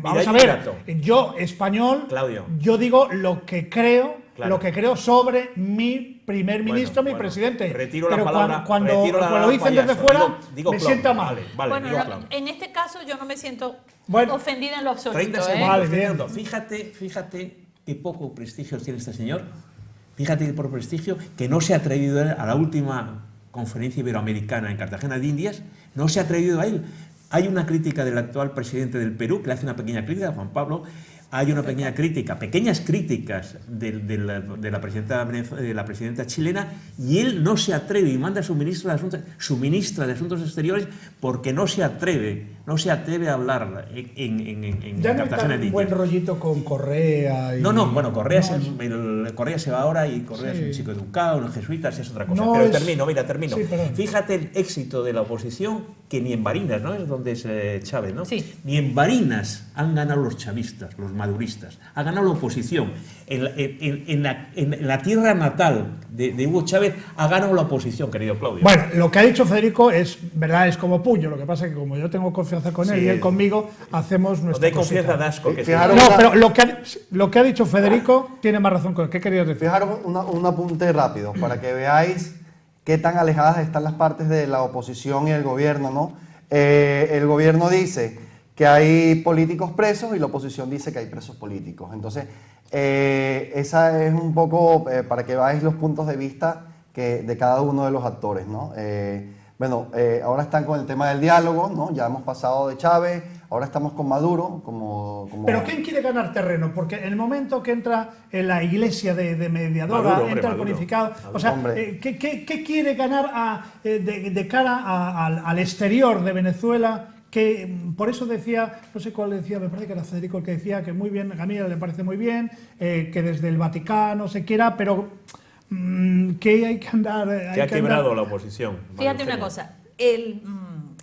S1: vamos a ver, yo español,
S2: Claudio.
S1: yo digo lo que creo,
S2: Claro.
S1: lo que creo sobre mi primer ministro, mi presidente.
S2: Retiro
S1: pero
S2: la palabra.
S1: cuando lo dicen desde
S2: payaso.
S1: fuera,
S2: Digo
S1: me
S2: clown.
S1: sienta mal.
S2: Vale,
S3: Bueno,
S2: digo
S3: no,
S2: clown.
S3: en este caso yo no me siento
S1: Bueno.
S3: ofendida en lo absoluto.
S2: 30 segundos.
S1: Vale, bien.
S2: Fernando. Fíjate qué poco prestigio tiene este señor. Fíjate qué poco prestigio, que no se ha atrevido a la última conferencia iberoamericana en Cartagena de Indias, no se ha atrevido a él. Hay una crítica del actual presidente del Perú, que le hace una pequeña crítica, Juan Pablo. Hay una pequeña crítica, pequeñas críticas de la presidenta chilena, y él no se atreve y manda a su ministra de Asuntos Exteriores porque no se atreve a hablar en
S1: Ya no
S2: Cartagena
S1: está
S2: de
S1: un
S2: Indias.
S1: buen rollito con Correa. Y,
S2: Bueno, Correa,
S1: no,
S2: Correa se va ahora, y Correa
S1: Sí.
S2: es un chico educado, unos jesuitas, es otra cosa.
S1: No
S2: Pero
S1: es-
S2: termino.
S1: Sí, perdón.
S2: Fíjate el éxito de la oposición, que ni en Barinas, ¿no? Es donde es Chávez, ¿no?
S3: Sí.
S2: Ni en Barinas han ganado los chavistas, los maduristas. Ha ganado la oposición. En la tierra natal de Hugo Chávez ha ganado la oposición, querido Claudio.
S1: Bueno, lo que ha dicho Federico es verdad, es como puño. Lo que pasa es que como yo tengo confianza con él
S2: Sí.
S1: y él conmigo, hacemos nuestra
S2: Donde hay confianza
S1: cosita.
S2: da asco. Que
S4: Fijaros-
S1: No, pero lo que ha dicho Federico tiene más razón con él. ¿Qué querías decir?
S4: Fijaros un apunte rápido para que veáis qué tan alejadas están las partes de la oposición y el gobierno, ¿no? El gobierno dice que hay políticos presos y la oposición dice que hay presos políticos. Entonces, esa es un poco para que veáis los puntos de vista de cada uno de los actores, ¿no? Ahora están con el tema del diálogo, ¿no? Ya hemos pasado de Chávez, ahora estamos con Maduro, como...
S1: Pero ¿quién quiere ganar terreno? Porque en el momento que entra en la iglesia de mediadora,
S2: Maduro, hombre,
S1: entra el
S2: Maduro.
S1: bonificado, o sea,
S4: Hombre.
S1: ¿qué quiere ganar de cara al exterior de Venezuela? Que por eso decía, no sé cuál decía, me parece que era Federico el que decía que muy bien, a mí le parece muy bien, que desde el Vaticano se quiera, pero que hay que andar...
S2: ha quebrado la oposición.
S3: Fíjate
S2: María
S3: una
S2: Eugenia.
S3: cosa,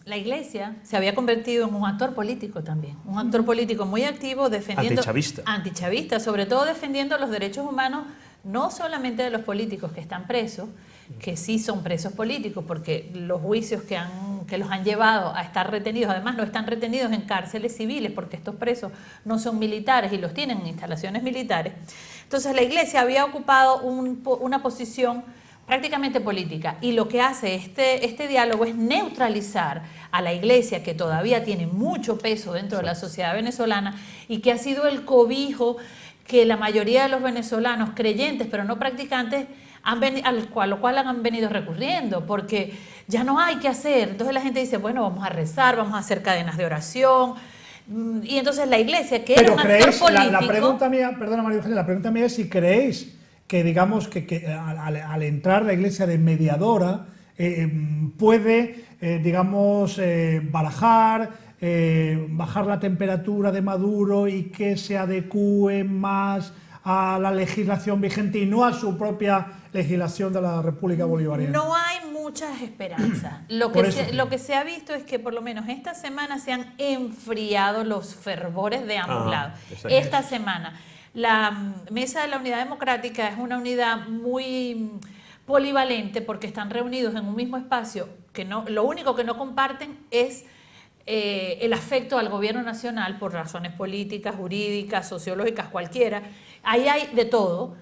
S3: la Iglesia se había convertido en un actor político también, un actor político muy activo defendiendo...
S2: Antichavista.
S3: Antichavista, sobre todo defendiendo los derechos humanos, no solamente de los políticos que están presos, que sí son presos políticos, porque los juicios que los han llevado a estar retenidos, además no están retenidos en cárceles civiles, porque estos presos no son militares y los tienen en instalaciones militares. Entonces la Iglesia había ocupado una posición prácticamente política, y lo que hace este diálogo es neutralizar a la Iglesia, que todavía tiene mucho peso dentro de la sociedad venezolana y que ha sido el cobijo que la mayoría de los venezolanos creyentes pero no practicantes al cual han venido recurriendo, porque ya no hay que hacer. Entonces la gente dice, bueno, vamos a rezar, vamos a hacer cadenas de oración, y entonces la Iglesia, que era un actor político...
S1: La pregunta mía, perdona María Eugenia, la pregunta mía es si creéis que digamos que al entrar la Iglesia de mediadora puede, bajar la temperatura de Maduro y que se adecúe más a la legislación vigente y no a su propia legislación de la República Bolivariana.
S3: No hay muchas esperanzas. Lo
S1: Por
S3: que se ha visto es que por lo menos esta semana se han enfriado los fervores de ambos lados.
S2: exacto.
S3: Esta semana. La Mesa de la Unidad Democrática es una unidad muy polivalente porque están reunidos en un mismo espacio, que lo único que no comparten es el afecto al gobierno nacional por razones políticas, jurídicas, sociológicas, cualquiera. Ahí hay de todo.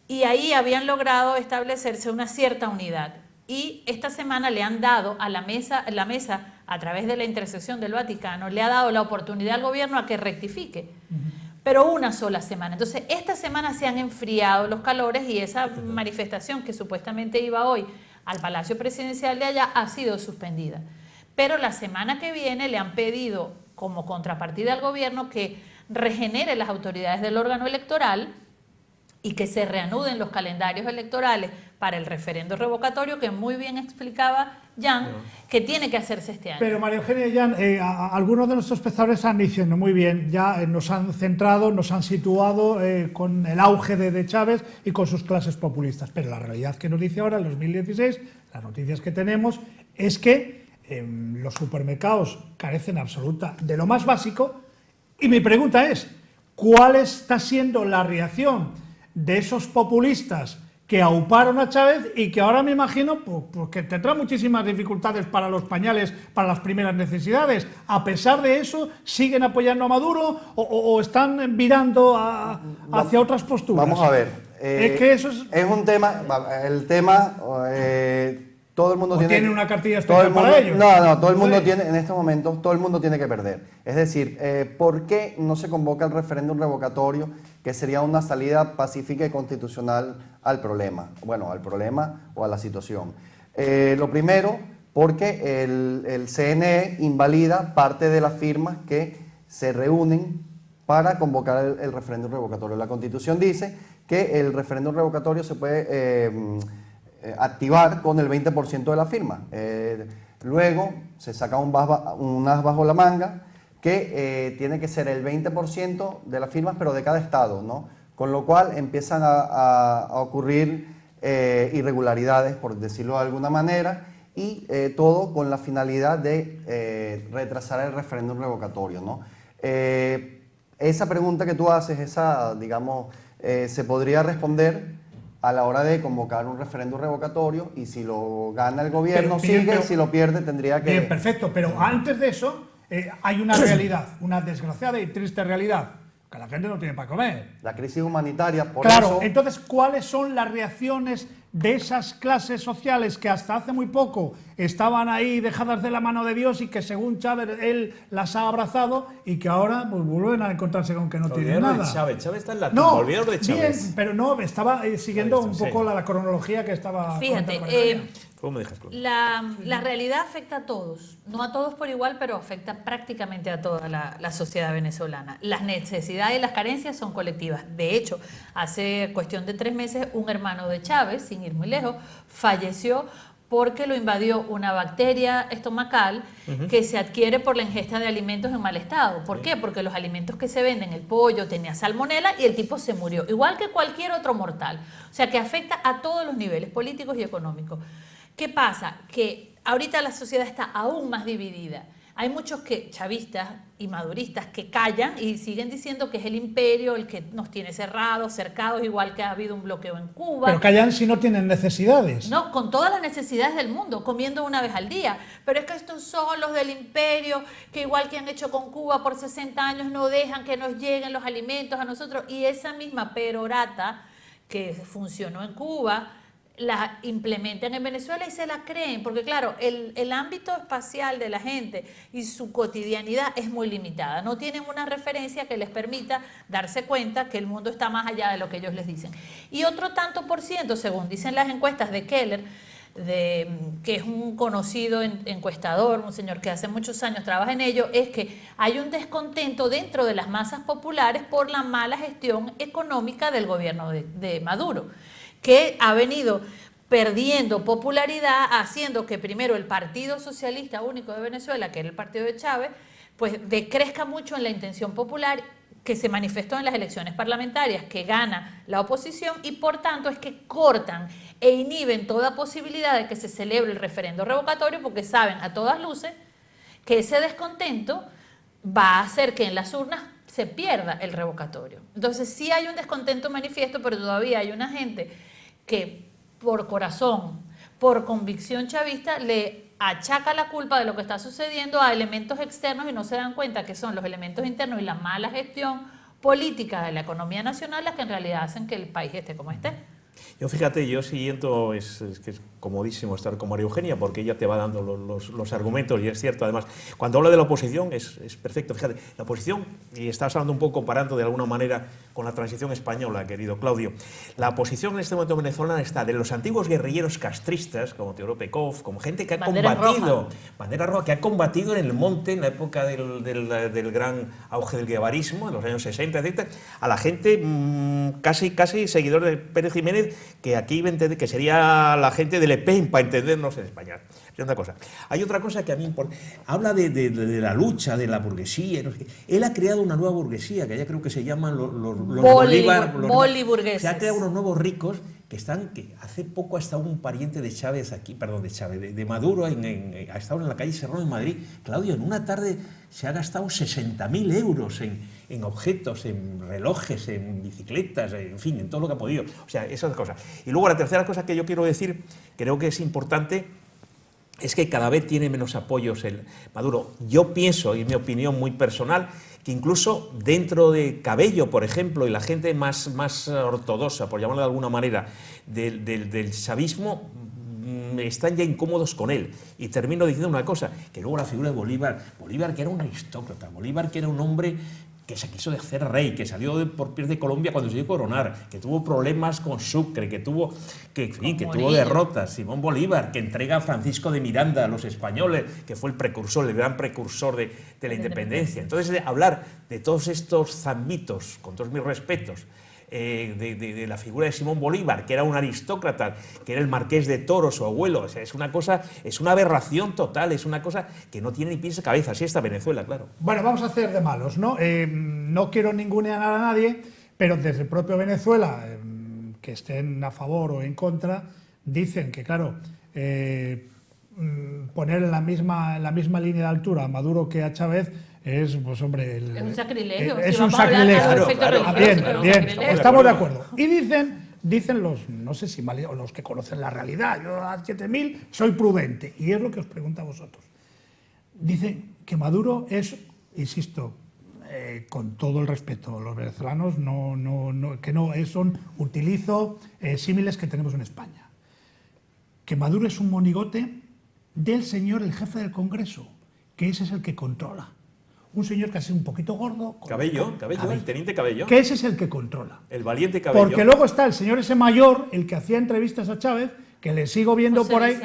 S3: Y ahí habían logrado establecerse una cierta unidad. Y esta semana le han dado a la mesa, a través de la intercesión del Vaticano, le ha dado la oportunidad al gobierno a que rectifique. Pero una sola semana. Entonces, esta semana se han enfriado los calores y esa manifestación que supuestamente iba hoy al Palacio Presidencial de allá ha sido suspendida. Pero la semana que viene le han pedido, como contrapartida al gobierno, que regenere las autoridades del órgano electoral y que se reanuden los calendarios electorales para el referendo revocatorio, que muy bien explicaba Jan, que tiene que hacerse este año.
S1: Pero María Eugenia y Jan, algunos de nuestros espectadores están diciendo, muy bien, ya nos han centrado, nos han situado con el auge de Chávez y con sus clases populistas. Pero la realidad que nos dice ahora, en 2016, las noticias que tenemos, es que los supermercados carecen absoluta de lo más básico. Y mi pregunta es, ¿cuál está siendo la reacción de esos populistas que auparon a Chávez y que ahora me imagino pues que tendrá muchísimas dificultades para los pañales, para las primeras necesidades? A pesar de eso, ¿siguen apoyando a Maduro o están virando hacia otras posturas?
S4: Vamos a ver.
S1: Es que eso
S4: es un tema, el tema... todo el mundo
S1: tiene una cartilla especial para ellos.
S4: No, todo el mundo tiene, en estos momentos, todo el mundo tiene que perder. Es decir, ¿por qué no se convoca el referéndum revocatorio, que sería una salida pacífica y constitucional al problema? Bueno, al problema o a la situación. Lo primero, porque el CNE invalida parte de las firmas que se reúnen para convocar el referéndum revocatorio. La Constitución dice que el referéndum revocatorio se puede activar con el 20% de la firma. Luego se saca un as bajo la manga que tiene que ser el 20% de las firmas, pero de cada estado, ¿no? Con lo cual empiezan a ocurrir irregularidades, por decirlo de alguna manera, y todo con la finalidad de retrasar el referéndum revocatorio, ¿no? Esa pregunta que tú haces, digamos, se podría responder a la hora de convocar un referéndum revocatorio, y si lo gana el gobierno sigue, y si lo pierde tendría que...
S1: Bien, perfecto, pero antes de eso hay una realidad, una desgraciada y triste realidad, que la gente no tiene para comer.
S4: La crisis humanitaria, por
S1: claro,
S4: eso...
S1: Entonces, ¿cuáles son las reacciones de esas clases sociales que hasta hace muy poco estaban ahí dejadas de la mano de Dios y que según Chávez él las ha abrazado y que ahora pues, vuelven a encontrarse con que no tienen nada?
S2: Chávez está en la
S1: no,
S2: olvidaron de Chávez.
S1: Bien, pero no, estaba siguiendo un poco la cronología que estaba...
S3: Fíjate,
S2: ¿Cómo me dejas, Claudia?
S3: la realidad afecta a todos, no a todos por igual, pero afecta prácticamente a toda la sociedad venezolana. Las necesidades y las carencias son colectivas. De hecho, hace cuestión de 3 meses, un hermano de Chávez, sin ir muy lejos, falleció porque lo invadió una bacteria estomacal que se adquiere por la ingesta de alimentos en mal estado. ¿Por qué? Porque los alimentos que se venden, el pollo, tenía salmonela y el tipo se murió, igual que cualquier otro mortal. O sea, que afecta a todos los niveles, políticos y económicos. ¿Qué pasa? Que ahorita la sociedad está aún más dividida. Hay muchos chavistas y maduristas que callan y siguen diciendo que es el imperio el que nos tiene cerrados, cercados, igual que ha habido un bloqueo en Cuba.
S1: Pero callan si no tienen necesidades.
S3: No, con todas las necesidades del mundo, comiendo una vez al día. Pero es que estos son los del imperio, que igual que han hecho con Cuba por 60 años, no dejan que nos lleguen los alimentos a nosotros. Y esa misma perorata que funcionó en Cuba, la implementan en Venezuela y se la creen, porque claro, el ámbito espacial de la gente y su cotidianidad es muy limitada, no tienen una referencia que les permita darse cuenta que el mundo está más allá de lo que ellos les dicen. Y otro tanto por ciento, según dicen las encuestas de Keller, que es un conocido encuestador, un señor que hace muchos años trabaja en ello, es que hay un descontento dentro de las masas populares por la mala gestión económica del gobierno de Maduro, que ha venido perdiendo popularidad, haciendo que primero el Partido Socialista Único de Venezuela, que era el partido de Chávez, pues decrezca mucho en la intención popular que se manifestó en las elecciones parlamentarias, que gana la oposición, y por tanto es que cortan e inhiben toda posibilidad de que se celebre el referendo revocatorio, porque saben a todas luces que ese descontento va a hacer que en las urnas se pierda el revocatorio. Entonces sí hay un descontento manifiesto, pero todavía hay una gente que por corazón, por convicción chavista, le achaca la culpa de lo que está sucediendo a elementos externos y no se dan cuenta que son los elementos internos y la mala gestión política de la economía nacional las que en realidad hacen que el país esté como esté.
S2: Yo fíjate, yo siguiendo, es que es comodísimo estar con María Eugenia porque ella te va dando los argumentos y es cierto, además, cuando habla de la oposición es perfecto, fíjate, la oposición, y estás hablando un poco comparando de alguna manera con la transición española, querido Claudio, la oposición en este momento venezolana está de los antiguos guerrilleros castristas, como Teodoro Pekov, como gente que ha combatido, bandera roja, que ha combatido en el monte en la época del gran auge del guevarismo, en los años 60, etc., a la gente casi seguidor de Pérez Jiménez, que aquí que sería la gente de Le Pen, para entendernos en español. Es una cosa. Hay otra cosa que a mí importa. Habla de la lucha de la burguesía. No sé qué. Él ha creado una nueva burguesía, que ya creo que se llaman los
S3: boliburgueses.
S2: Se ha creado unos nuevos ricos que hace poco ha estado un pariente de Chávez aquí, perdón, de Maduro, ha estado en la calle Serrano en Madrid. Claudio, en una tarde se ha gastado 60.000 euros en objetos, en relojes, en bicicletas, en fin, en todo lo que ha podido. O sea, esas cosas. Y luego la tercera cosa que yo quiero decir, creo que es importante, es que cada vez tiene menos apoyos el Maduro. Yo pienso, y mi opinión muy personal, que incluso dentro de Cabello, por ejemplo, y la gente más ortodoxa, por llamarlo de alguna manera, del chavismo, están ya incómodos con él. Y termino diciendo una cosa, que luego la figura de Bolívar que era un aristócrata, Bolívar que era un hombre que se quiso de hacer rey, que salió por pies de Colombia cuando se dio a coronar, que tuvo problemas con Sucre, que tuvo derrotas, Simón Bolívar, que entrega a Francisco de Miranda a los españoles, que fue el gran precursor de la independencia. Entonces, hablar de todos estos zambitos, con todos mis respetos, de la figura de Simón Bolívar, que era un aristócrata, que era el marqués de Toro, su abuelo, o sea, es una aberración total, es una cosa que no tiene ni pies ni cabeza. Así está Venezuela, claro.
S1: Bueno, vamos a hacer de malos, ¿no? No quiero ningunear a nadie, pero desde el propio Venezuela, que estén a favor o en contra, dicen que, claro, poner en la misma línea de altura a Maduro que a Chávez es, pues hombre...
S3: es un sacrilegio.
S1: Es un sacrilegio. Bien, estamos de acuerdo. Y dicen los, no sé si los que conocen la realidad, yo a 7.000 soy prudente, y es lo que os pregunto a vosotros. Dicen que Maduro es, insisto, con todo el respeto, los venezolanos utilizo símiles que tenemos en España. Que Maduro es un monigote del señor, el jefe del Congreso, que ese es el que controla. Un señor que ha sido un poquito gordo.
S2: Cabello, el teniente Cabello.
S1: Que ese es el que controla.
S2: El valiente Cabello.
S1: Porque luego está el señor ese mayor, el que hacía entrevistas a Chávez, que le sigo viendo
S3: José
S1: por ahí.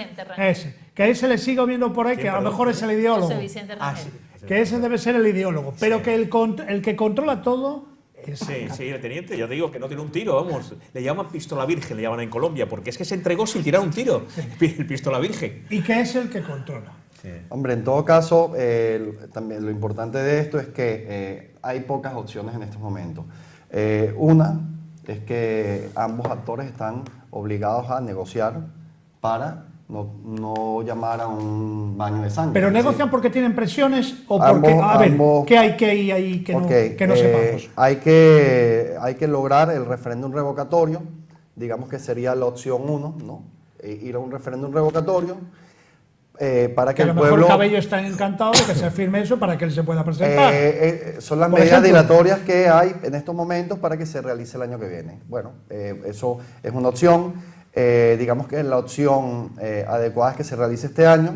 S1: Que a ese le sigo viendo por ahí, que a lo mejor es el ideólogo.
S3: José Vicente Rangel.
S1: Que ese debe ser el ideólogo. Pero que el que controla todo es...
S2: Sí, el teniente, yo te digo que no tiene un tiro, vamos. Le llaman pistola virgen, le llaman en Colombia, porque es que se entregó sin tirar un tiro. El pistola virgen.
S1: Y que es el que controla.
S2: Sí.
S4: Hombre, en todo caso, también lo importante de esto es que hay pocas opciones en estos momentos. Una es que ambos actores están obligados a negociar para no llamar a un baño de sangre.
S1: ¿Pero negocian porque tienen presiones o porque, ¿qué hay que ahí que no sepamos?
S4: Hay que lograr el referéndum revocatorio, digamos que sería la opción 1, ¿no? Ir a un referéndum revocatorio. Para que
S1: a lo
S4: el
S1: mejor
S4: pueblo...
S1: Cabello está encantado de que se firme eso para que él se pueda presentar.
S4: Son las medidas dilatorias que hay en estos momentos para que se realice el año que viene. Bueno, eso es una opción. Digamos que la opción adecuada es que se realice este año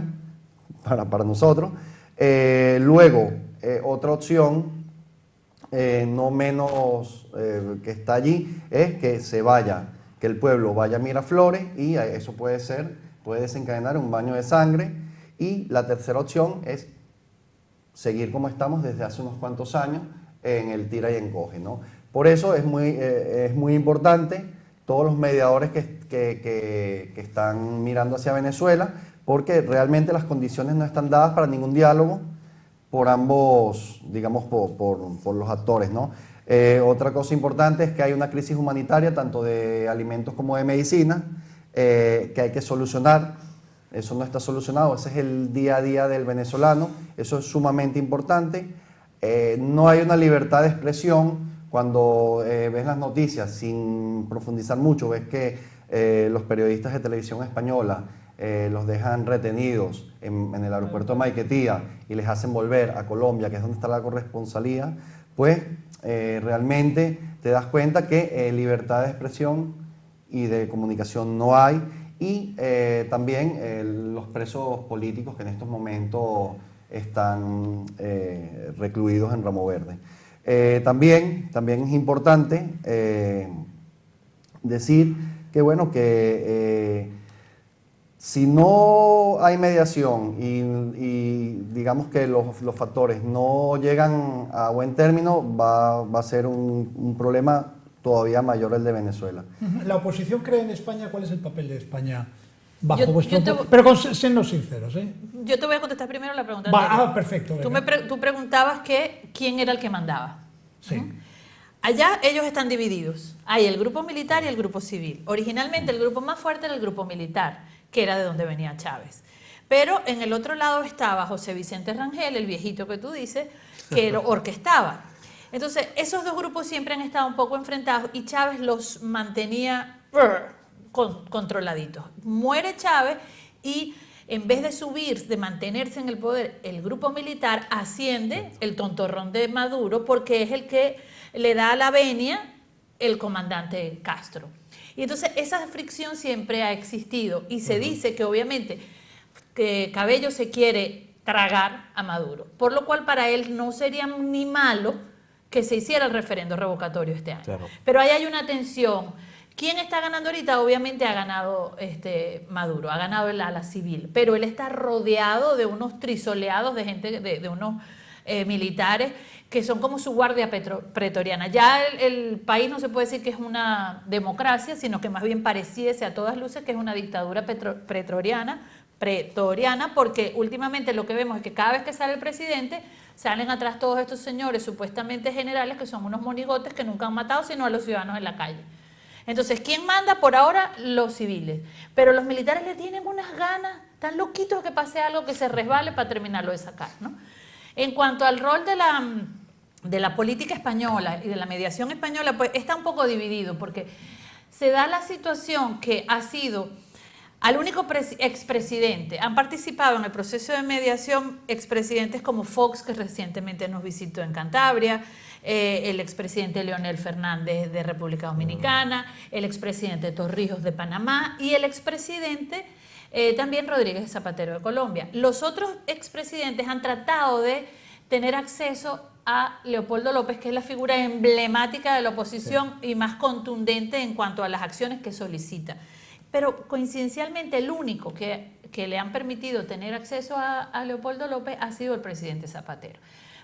S4: para nosotros. Luego, otra opción, no menos que está allí, es que se vaya, que el pueblo vaya a Miraflores, y eso puede desencadenar un baño de sangre. Y la tercera opción es seguir como estamos desde hace unos cuantos años en el tira y encoge, ¿no? Por eso es muy importante todos los mediadores que están mirando hacia Venezuela, porque realmente las condiciones no están dadas para ningún diálogo por ambos, digamos, por los actores, ¿no? Otra cosa importante es que hay una crisis humanitaria, tanto de alimentos como de medicina, que hay que solucionar. Eso no está solucionado, ese es el día a día del venezolano, eso es sumamente importante. No hay una libertad de expresión. Cuando ves las noticias, sin profundizar mucho, ves que los periodistas de televisión española los dejan retenidos en el aeropuerto de Maiquetía y les hacen volver a Colombia, que es donde está la corresponsalía, pues realmente te das cuenta que libertad de expresión y de comunicación no hay, y también los presos políticos que en estos momentos están recluidos en Ramo Verde. También es importante decir que, bueno, si no hay mediación y digamos que los factores no llegan a buen término, va a ser un problema todavía mayor el de Venezuela.
S1: ¿La oposición cree en España? ¿Cuál es el papel de España bajo
S3: Yo
S1: vuestro
S3: te-
S1: pero siendo sinceros, ¿eh?
S3: Yo te voy a contestar primero la pregunta anterior.
S1: Perfecto.
S3: Tú preguntabas quién era el que mandaba.
S1: Sí.
S3: Allá ellos están divididos. Hay el grupo militar y el grupo civil. Originalmente el grupo más fuerte era el grupo militar, que era de donde venía Chávez. Pero en el otro lado estaba José Vicente Rangel, el viejito que tú dices, que lo orquestaba. Entonces, esos dos grupos siempre han estado un poco enfrentados y Chávez los mantenía controladitos. Muere Chávez y en vez de subir, de mantenerse en el poder, el grupo militar asciende el tontorrón de Maduro, porque es el que le da la venia el comandante Castro. Y entonces esa fricción siempre ha existido y se dice que obviamente que Cabello se quiere tragar a Maduro, por lo cual para él no sería ni malo que se hiciera el referendo revocatorio este año.
S2: Claro.
S3: Pero ahí hay una tensión. ¿Quién está ganando ahorita? Obviamente ha ganado Maduro, ha ganado el ala civil, pero él está rodeado de unos trisoleados de gente, de unos militares que son como su guardia pretoriana. Ya el país no se puede decir que es una democracia, sino que más bien pareciese a todas luces que es una dictadura pretoriana, porque últimamente lo que vemos es que cada vez que sale el presidente, salen atrás todos estos señores supuestamente generales que son unos monigotes que nunca han matado sino a los ciudadanos en la calle. Entonces, ¿quién manda? Por ahora, los civiles. Pero los militares le tienen unas ganas, tan loquitos que pase algo que se resbale para terminarlo de sacar, ¿no? En cuanto al rol de la política española y de la mediación española, pues está un poco dividido, porque se da la situación que ha sido al único expresidente. Han participado en el proceso de mediación expresidentes como Fox, que recientemente nos visitó en Cantabria, el expresidente Leonel Fernández de República Dominicana, el expresidente Torrijos de Panamá y el expresidente también Rodríguez Zapatero de Colombia. Los otros expresidentes han tratado de tener acceso a Leopoldo López, que es la figura emblemática de la oposición y más contundente en cuanto a las acciones que solicita. Pero coincidencialmente el único que le han permitido tener acceso a Leopoldo López ha sido el presidente Zapatero,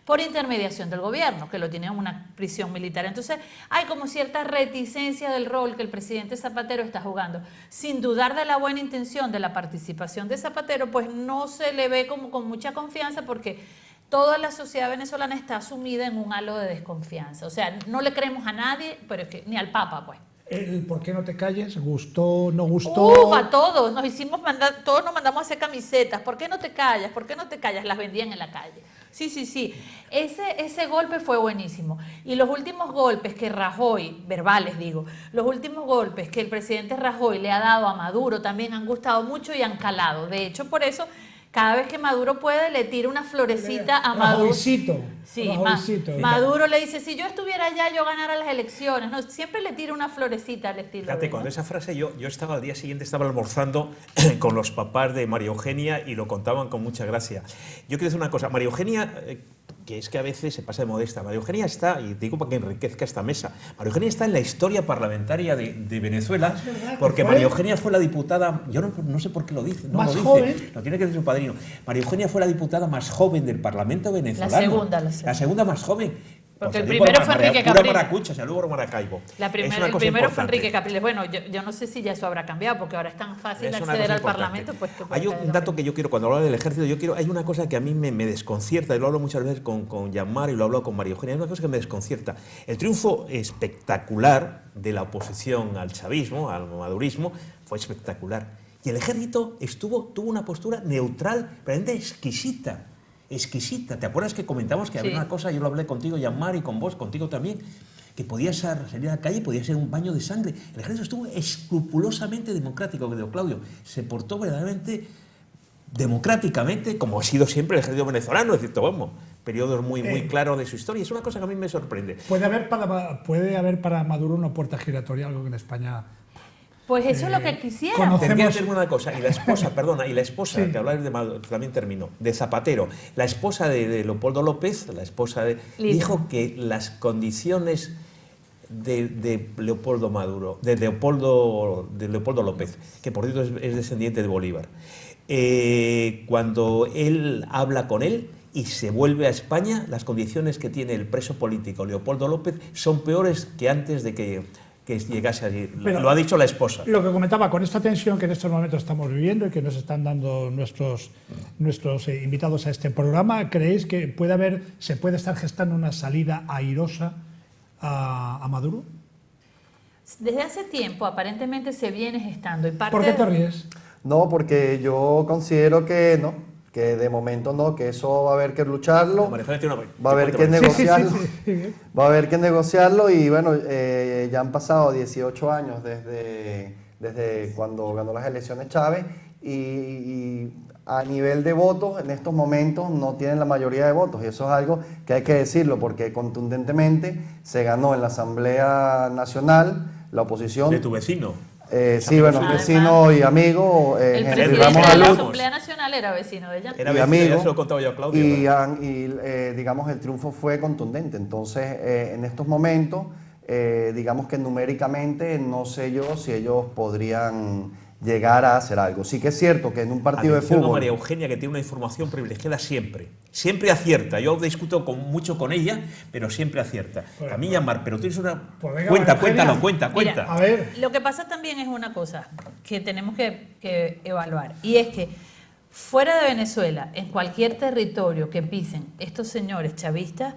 S3: por intermediación del gobierno, que lo tiene en una prisión militar. Entonces hay como cierta reticencia del rol que el presidente Zapatero está jugando. Sin dudar de la buena intención de la participación de Zapatero, pues no se le ve como con mucha confianza, porque toda la sociedad venezolana está sumida en un halo de desconfianza. O sea, no le creemos a nadie, pero es que ni al Papa, pues.
S1: El ¿por qué no te calles? ¿Gustó? ¿No gustó?
S3: A todos, todos nos mandamos a hacer camisetas. ¿Por qué no te callas? ¿Por qué no te callas? Las vendían en la calle. Sí. Ese golpe fue buenísimo. Y los últimos golpes que Rajoy, verbales digo, los últimos golpes que el presidente Rajoy le ha dado a Maduro también han gustado mucho y han calado. De hecho, por eso, cada vez que Maduro puede, le tira una florecita a Maduro.
S1: Rajoycito.
S3: Sí,
S1: Rajoycito.
S3: Maduro le dice, si yo estuviera allá, yo ganara las elecciones. No, siempre le tira una florecita al estilo.
S2: Fíjate, cuando esa frase yo estaba al día siguiente, estaba almorzando con los papás de María Eugenia y lo contaban con mucha gracia. Yo quiero decir una cosa, María Eugenia, que es que a veces se pasa de modesta, María Eugenia está, y te digo para que enriquezca esta mesa, María Eugenia está en la historia parlamentaria de Venezuela, porque María Eugenia fue la diputada, yo no sé por qué lo dice, no
S1: más
S2: lo dice,
S1: joven.
S2: lo tiene que decir su padrino. María Eugenia fue la diputada más joven del Parlamento venezolano. La segunda más joven.
S3: Porque el primero fue Enrique Capriles.
S2: Maracucha, y luego Maracaibo.
S3: El primero fue Enrique Capriles. Bueno, yo no sé si ya eso habrá cambiado, porque ahora es tan fácil acceder al Parlamento. Pues,
S2: hay un dato que yo quiero, cuando hablo del ejército, hay una cosa que a mí me desconcierta, y lo hablo muchas veces con Yanmar y lo hablo con María Eugenia, hay una cosa que me desconcierta. El triunfo espectacular de la oposición al chavismo, al madurismo, fue espectacular. Y el ejército tuvo una postura neutral, realmente exquisita. ¿Te acuerdas que comentamos que había una cosa, yo lo hablé contigo, Yanmar, y con vos, contigo también, que podía salir a la calle, podía ser un baño de sangre. El ejército estuvo escrupulosamente democrático, creo, Claudio. Se portó verdaderamente democráticamente, como ha sido siempre el ejército venezolano, es decir, vamos, periodos muy claros de su historia. Es una cosa que a mí me sorprende.
S1: ¿Puede haber para Maduro una puerta giratoria, algo que en España...
S3: Pues eso es lo que quisiera.
S2: Tendría que hacer una cosa. Y la esposa, sí. Que habláis de Maduro, también terminó, de Zapatero. La esposa de Leopoldo López, la esposa dijo que las condiciones de Leopoldo Maduro, de Leopoldo López, que por cierto es descendiente de Bolívar, cuando él habla con él y se vuelve a España, las condiciones que tiene el preso político Leopoldo López son peores que antes de que llegase allí. Pero lo ha dicho la esposa.
S1: Lo que comentaba, con esta tensión que en estos momentos estamos viviendo y que nos están dando nuestros invitados a este programa, ¿creéis que se puede estar gestando una salida airosa a Maduro?
S3: Desde hace tiempo, aparentemente, se viene gestando.
S1: ¿Por qué te ríes?
S4: No, porque yo considero que no, que de momento no, que eso va a haber que lucharlo, va a haber que negociarlo, va a haber que negociarlo y bueno, ya han pasado 18 años desde cuando ganó las elecciones Chávez y a nivel de votos en estos momentos no tienen la mayoría de votos y eso es algo que hay que decirlo porque contundentemente se ganó en la Asamblea Nacional la oposición.
S2: De tu vecino.
S4: Sí, bueno, vecino y amigo.
S3: El presidente de la Asamblea Nacional era vecino de ella.
S2: Era vecino, amigo, ya se lo contaba yo a Claudio.
S4: Y digamos, el triunfo fue contundente. Entonces, en estos momentos, digamos que numéricamente no sé yo si ellos podrían llegar a hacer algo. Sí que es cierto que en un partido de fútbol...
S2: María Eugenia, que tiene una información privilegiada siempre. Siempre acierta. Yo discuto mucho con ella, pero siempre acierta. A mí llamar, pero tienes una... Cuenta.
S3: Mira, a ver. Lo que pasa también es una cosa que tenemos que evaluar. Y es que fuera de Venezuela, en cualquier territorio que pisen estos señores chavistas,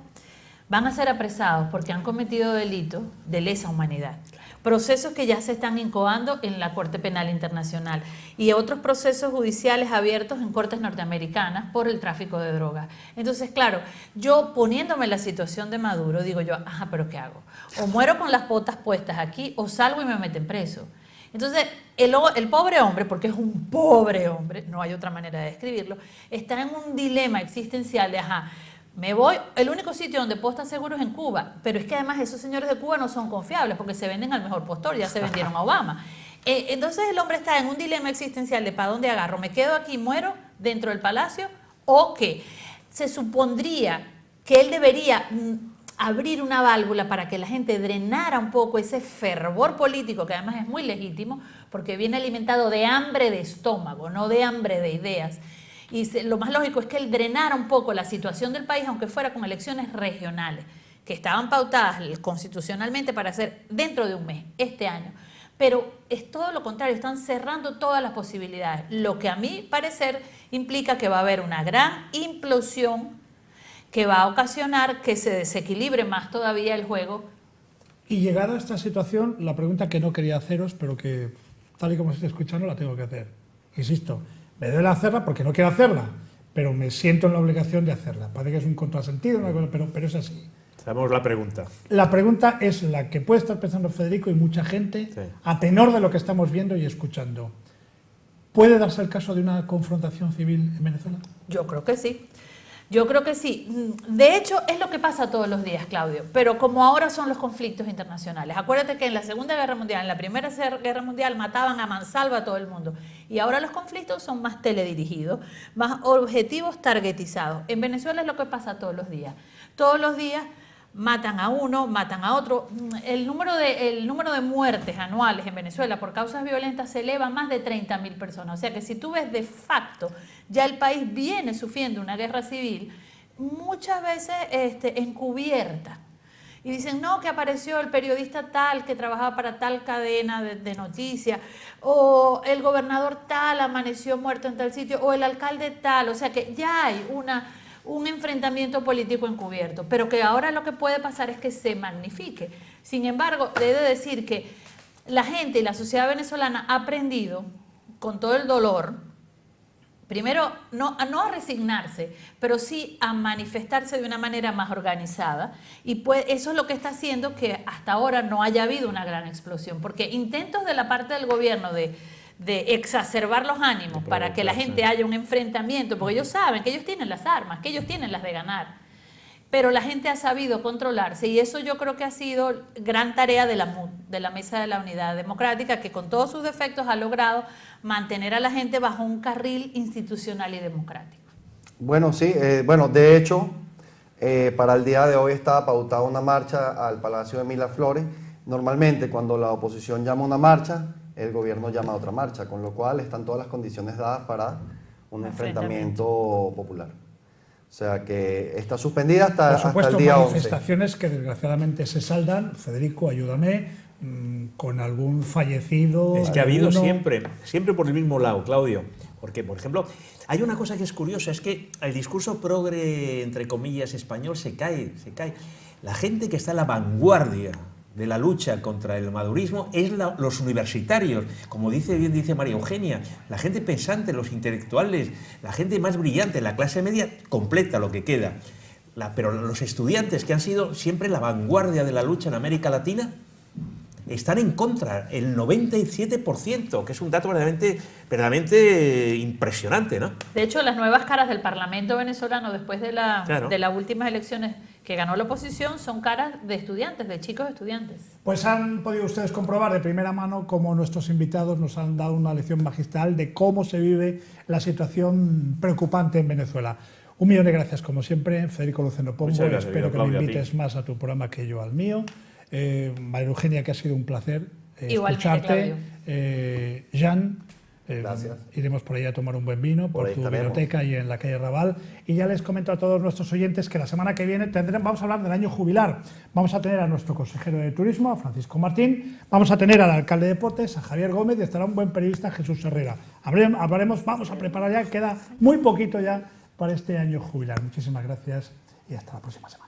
S3: van a ser apresados porque han cometido delitos de lesa humanidad. Procesos que ya se están incoando en la Corte Penal Internacional y otros procesos judiciales abiertos en cortes norteamericanas por el tráfico de drogas. Entonces, claro, yo poniéndome en la situación de Maduro, digo yo, ajá, ¿pero qué hago? O muero con las botas puestas aquí o salgo y me meten preso. Entonces, el pobre hombre, porque es un pobre hombre, no hay otra manera de describirlo, está en un dilema existencial de, ajá, me voy, el único sitio donde puedo estar seguro es en Cuba, pero es que además esos señores de Cuba no son confiables porque se venden al mejor postor, ya se vendieron a Obama. Entonces el hombre está en un dilema existencial de ¿para dónde agarro? ¿Me quedo aquí y muero dentro del palacio? ¿O qué? Se supondría que él debería abrir una válvula para que la gente drenara un poco ese fervor político, que además es muy legítimo, porque viene alimentado de hambre de estómago, no de hambre de ideas. Y lo más lógico es que él drenara un poco la situación del país, aunque fuera con elecciones regionales, que estaban pautadas constitucionalmente para hacer dentro de un mes, este año. Pero es todo lo contrario, están cerrando todas las posibilidades, lo que a mi parecer implica que va a haber una gran implosión que va a ocasionar que se desequilibre más todavía el juego.
S1: Y llegada a esta situación, la pregunta que no quería haceros, pero que tal y como se está escuchando la tengo que hacer. Insisto, me duele hacerla porque no quiero hacerla, pero me siento en la obligación de hacerla. Parece que es un contrasentido, una cosa, pero es así.
S2: Sabemos la pregunta.
S1: La pregunta es la que puede estar pensando Federico y mucha gente, sí, a tenor de lo que estamos viendo y escuchando. ¿Puede darse el caso de una confrontación civil en Venezuela?
S3: Yo creo que sí. Yo creo que sí. De hecho, es lo que pasa todos los días, Claudio. Pero como ahora son los conflictos internacionales. Acuérdate que en la Segunda Guerra Mundial, en la Primera Guerra Mundial, mataban a mansalva a todo el mundo. Y ahora los conflictos son más teledirigidos, más objetivos targetizados. En Venezuela es lo que pasa todos los días. Todos los días matan a uno, matan a otro. El número de muertes anuales en Venezuela por causas violentas se eleva a más de 30.000 personas. O sea que si tú ves de facto, ya el país viene sufriendo una guerra civil, muchas veces encubierta. Y dicen, no, que apareció el periodista tal que trabajaba para tal cadena de noticias, o el gobernador tal amaneció muerto en tal sitio, o el alcalde tal. O sea que ya hay un enfrentamiento político encubierto, pero que ahora lo que puede pasar es que se magnifique. Sin embargo, he de decir que la gente y la sociedad venezolana ha aprendido, con todo el dolor, primero, no a resignarse, pero sí a manifestarse de una manera más organizada. Y pues eso es lo que está haciendo que hasta ahora no haya habido una gran explosión, porque intentos de la parte del gobierno de exacerbar los ánimos para que la gente haya un enfrentamiento, porque ellos saben que ellos tienen las armas, que ellos tienen las de ganar. Pero la gente ha sabido controlarse y eso yo creo que ha sido gran tarea de la MUD, de la Mesa de la Unidad Democrática, que con todos sus defectos ha logrado mantener a la gente bajo un carril institucional y democrático.
S4: Bueno, sí, de hecho, para el día de hoy está pautada una marcha al Palacio de Miraflores. Normalmente cuando la oposición llama a una marcha, el gobierno llama a otra marcha, con lo cual están todas las condiciones dadas para un enfrentamiento popular. O sea que está suspendida hasta el día 11.
S1: Manifestaciones que desgraciadamente se saldan, Federico, ayúdame, con algún fallecido.
S2: Es que ha habido siempre por el mismo lado, Claudio. Porque, por ejemplo, hay una cosa que es curiosa, es que el discurso progre, entre comillas, español se cae. La gente que está en la vanguardia de la lucha contra el madurismo es los universitarios, como bien dice María Eugenia, la gente pensante, los intelectuales, la gente más brillante, la clase media completa lo que queda. Pero los estudiantes que han sido siempre la vanguardia de la lucha en América Latina están en contra, el 97%, que es un dato verdaderamente impresionante, ¿no?
S3: De hecho, las nuevas caras del Parlamento venezolano después de las últimas elecciones que ganó la oposición son caras de estudiantes, de chicos estudiantes.
S1: Pues han podido ustedes comprobar de primera mano cómo nuestros invitados nos han dado una lección magistral de cómo se vive la situación preocupante en Venezuela. 1.000.000 de gracias, como siempre, Federico Luceno Pombo. Espero que me invites más a tu programa que yo al mío. María Eugenia, que ha sido un placer escucharte. Jan,
S4: gracias.
S1: Iremos por ahí a tomar un buen vino por tu biblioteca y en la calle Raval. Y ya les comento a todos nuestros oyentes que la semana que viene vamos a hablar del año jubilar. Vamos a tener a nuestro consejero de turismo, a Francisco Martín, vamos a tener al alcalde de Potes, a Javier Gómez, y estará un buen periodista, Jesús Herrera. Hablaremos, vamos a preparar ya, queda muy poquito ya para este año jubilar. Muchísimas gracias y hasta la próxima semana.